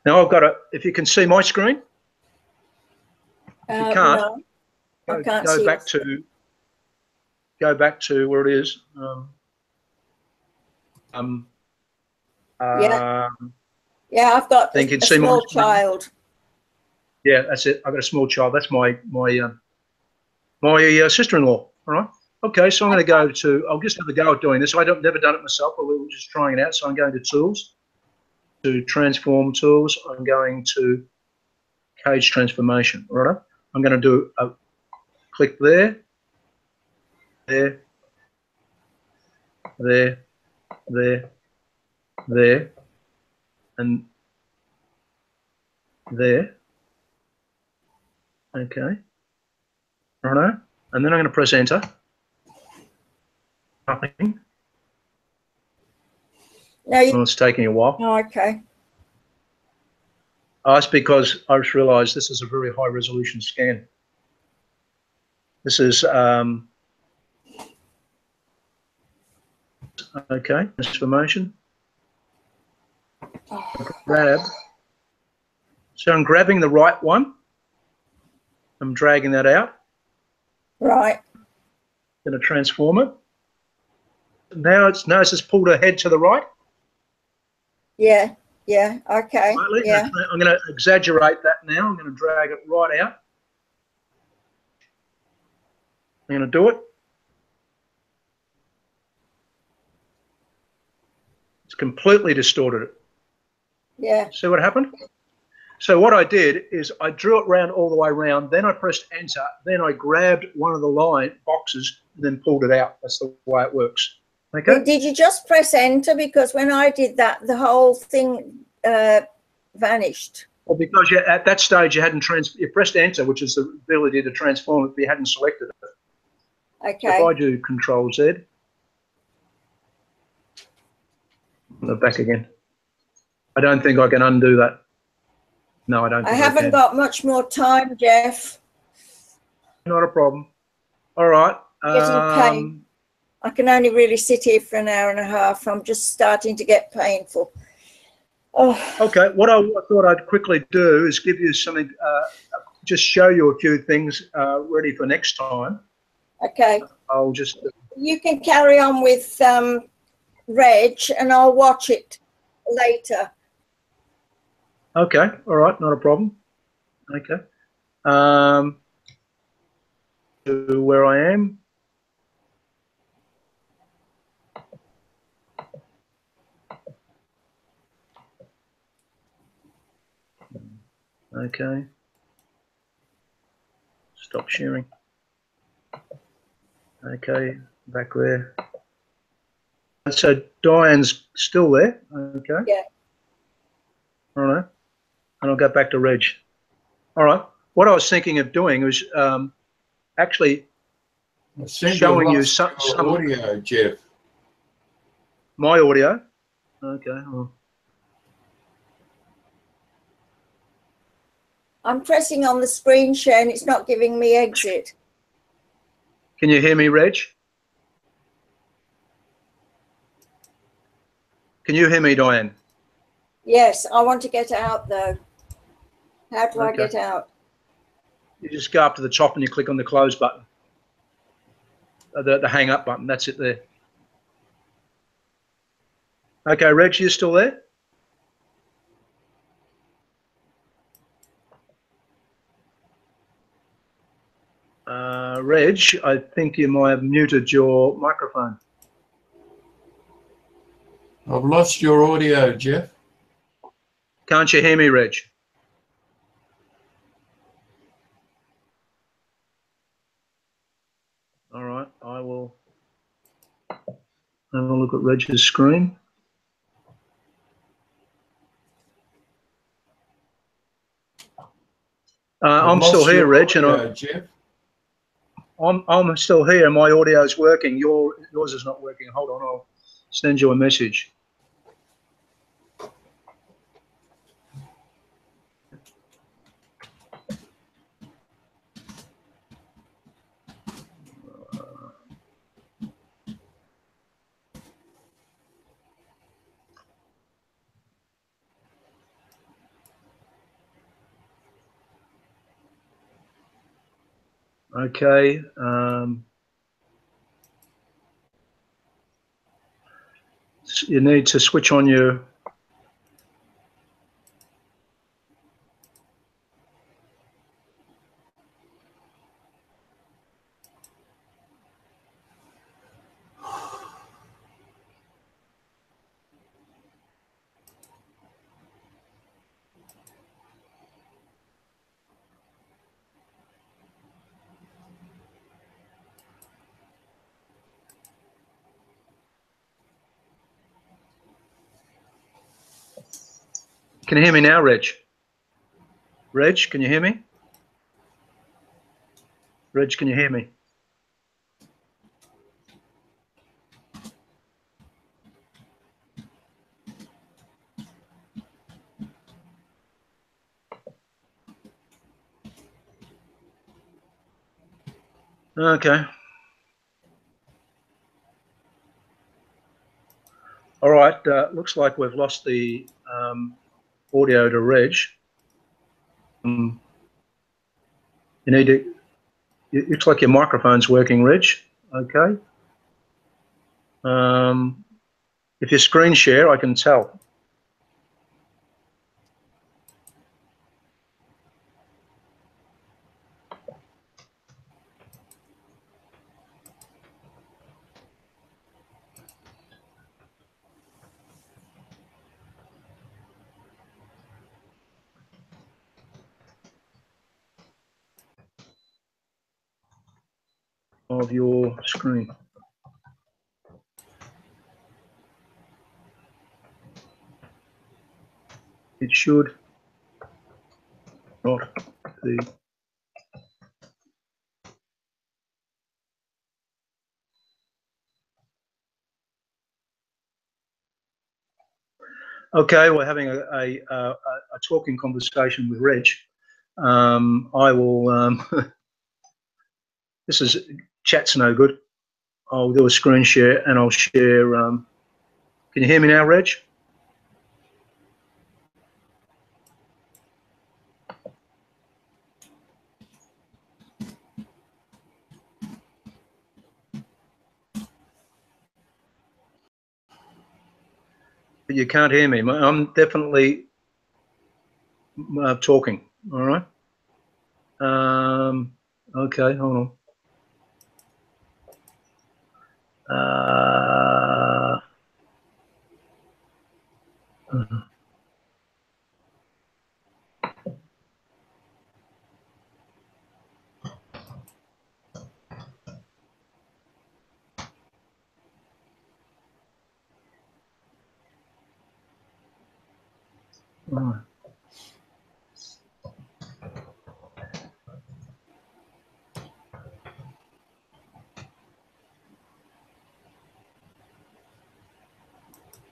Now I've got a, if you can see my screen. If you can't, no, I can't see go back to where it is. Yeah. Yeah, I've got Think you'd a see my small screen? child. Yeah, that's it. I've got a small child. That's my sister-in-law. All right. Okay, so I'm going to go to. I'll just have a go at doing this. Never done it myself, but we were just trying it out. So I'm going to Tools, to Transform Tools. I'm going to Cage Transformation. All right. I'm going to do a click there, there, there, there, and there. Okay. Righto. And then I'm going to press enter. Nothing. No, you, Well, it's taking a while. oh, okay. Oh, that's because I just realised this is a very high resolution scan. This is okay. Transformation. Grab. So I'm grabbing the right one. I'm dragging that out. Right. Going to transform it. Now it's just pulled her head to the right. Yeah. Yeah. Okay. Slightly. Yeah. I'm going to exaggerate that now. I'm going to drag it right out. I'm going to do it. It's completely distorted it. Yeah. See what happened? So what I did is I drew it round all the way around, then I pressed enter, then I grabbed one of the line boxes and then pulled it out. That's the way it works. Okay? Did you just press enter? Because when I did that, the whole thing vanished. Well, because at that stage you pressed enter, which is the ability to transform it, but you hadn't selected it. Okay. So if I do Control Z, go back again. I don't think I can undo that. No, I don't think I haven't got much more time, Jeff. Not a problem. All right. Getting pain. I can only really sit here for an hour and a half. I'm just starting to get painful. Oh. Okay. What I thought I'd quickly do is give you something, just show you a few things ready for next time. Okay. I'll just. You can carry on with Reg, and I'll watch it later. Okay. All right. Not a problem. Okay. To where I am. Okay. Stop sharing. Okay. Back there. So Diane's still there. Okay. Yeah. All right. And I'll go back to Reg. All right. What I was thinking of doing was actually showing you some audio, Jeff. My audio. Okay. Well, I'm pressing on the screen share and it's not giving me exit. can you hear me, Reg? Can you hear me, Diane? Yes, I want to get out though. How do I Okay. get out? You just go up to the top and you click on the close button. The hang up button. That's it there. Okay, Reg, you still there? Reg, I think you might have muted your microphone. I've lost your audio, Jeff. Can't you hear me, Reg? All right, I will have a look at Reg's screen. I'm still here, Reg, and Jeff. I'm still here. My audio is working. Yours is not working. Hold on, I'll send you a message. Okay. You need to switch on your Can you hear me now, Reg? Reg, can you hear me? Reg, can you hear me? Okay. All right. Looks like we've lost the audio to Reg. You need to. It looks like your microphone's working, Reg. Okay. If you screen share, I can tell. Of your screen. It should not be. Okay, we're having a talking conversation with Reg. I will. This is chat's no good. I'll do a screen share and I'll share. Can you hear me now, Reg? But you can't hear me. I'm definitely talking. All right. Okay, hold on.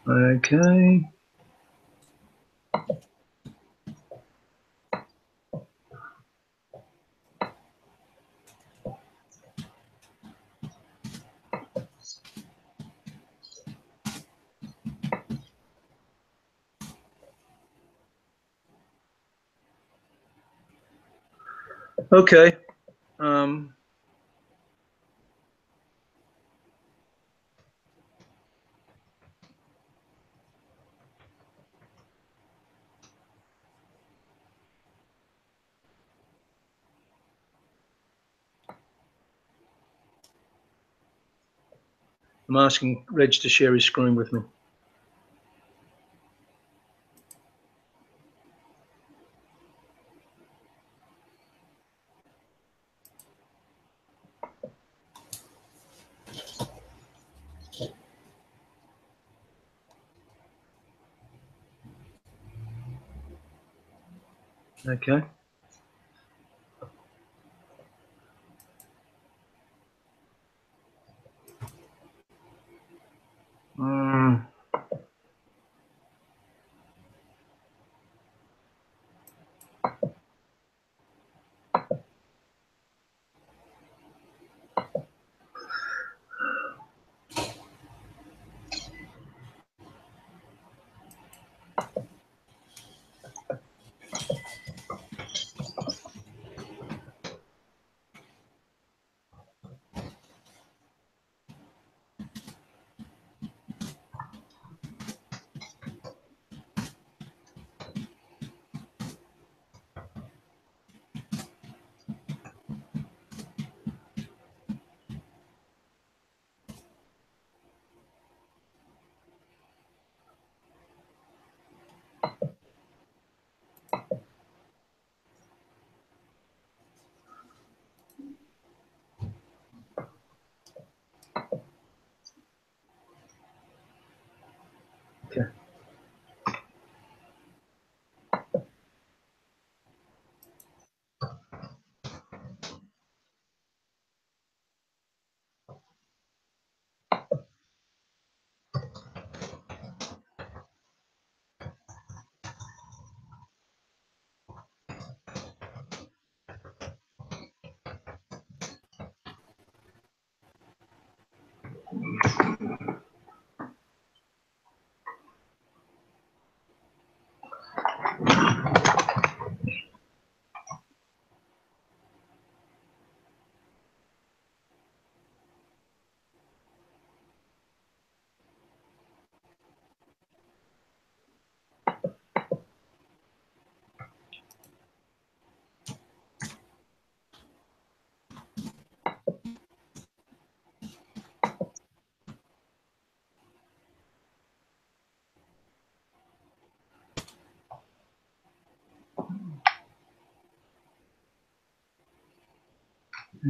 Okay. Okay. I'm asking Reg to share his screen with me. Okay.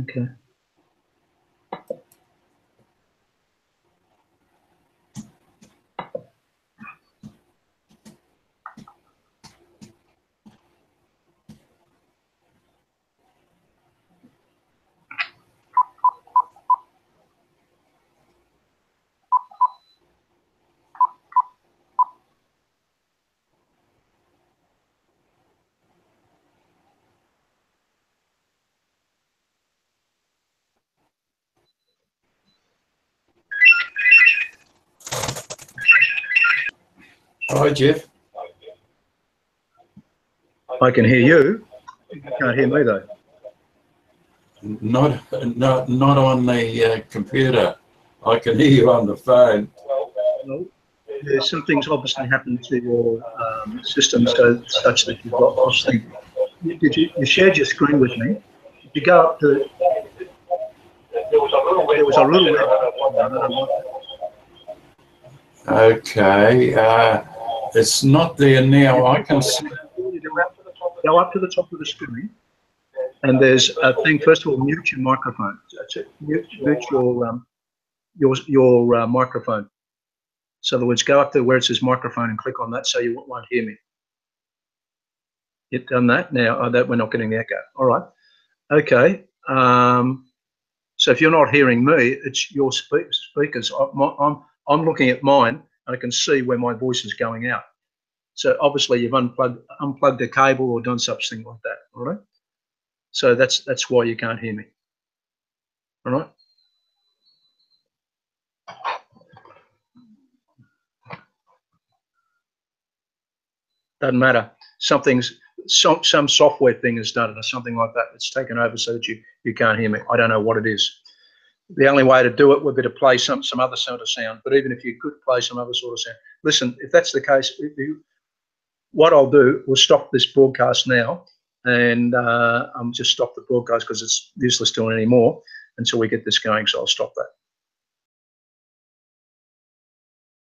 Okay. Hi, Jeff. I can hear you. You can't hear me though. Not on the computer. I can hear you on the phone. Well, there's something's obviously happened to your system, such that you've got lost. You shared your screen with me? If you go up to, there was a little red button. I don't know what. Okay, it's not there now. I can see. Go up to the top of the screen, and there's a thing. First of all, mute your microphone. That's it. Mute your microphone. So in other words, go up to where it says microphone and click on that, so you won't hear me. You've done that now. Oh, that we're not getting the echo. All right. Okay. So if you're not hearing me, it's your speakers. I'm looking at mine, and I can see where my voice is going out. So obviously you've unplugged a cable or done something like that. All right. So that's why you can't hear me. All right. Doesn't matter. Some software thing has done it or something like that. It's taken over so that you can't hear me. I don't know what it is. The only way to do it would be to play some other sort of sound. But even if you could play some other sort of sound, listen. If that's the case, what I'll do, we'll stop this broadcast now, and just stop the broadcast because it's useless doing any more until we get this going. So I'll stop that.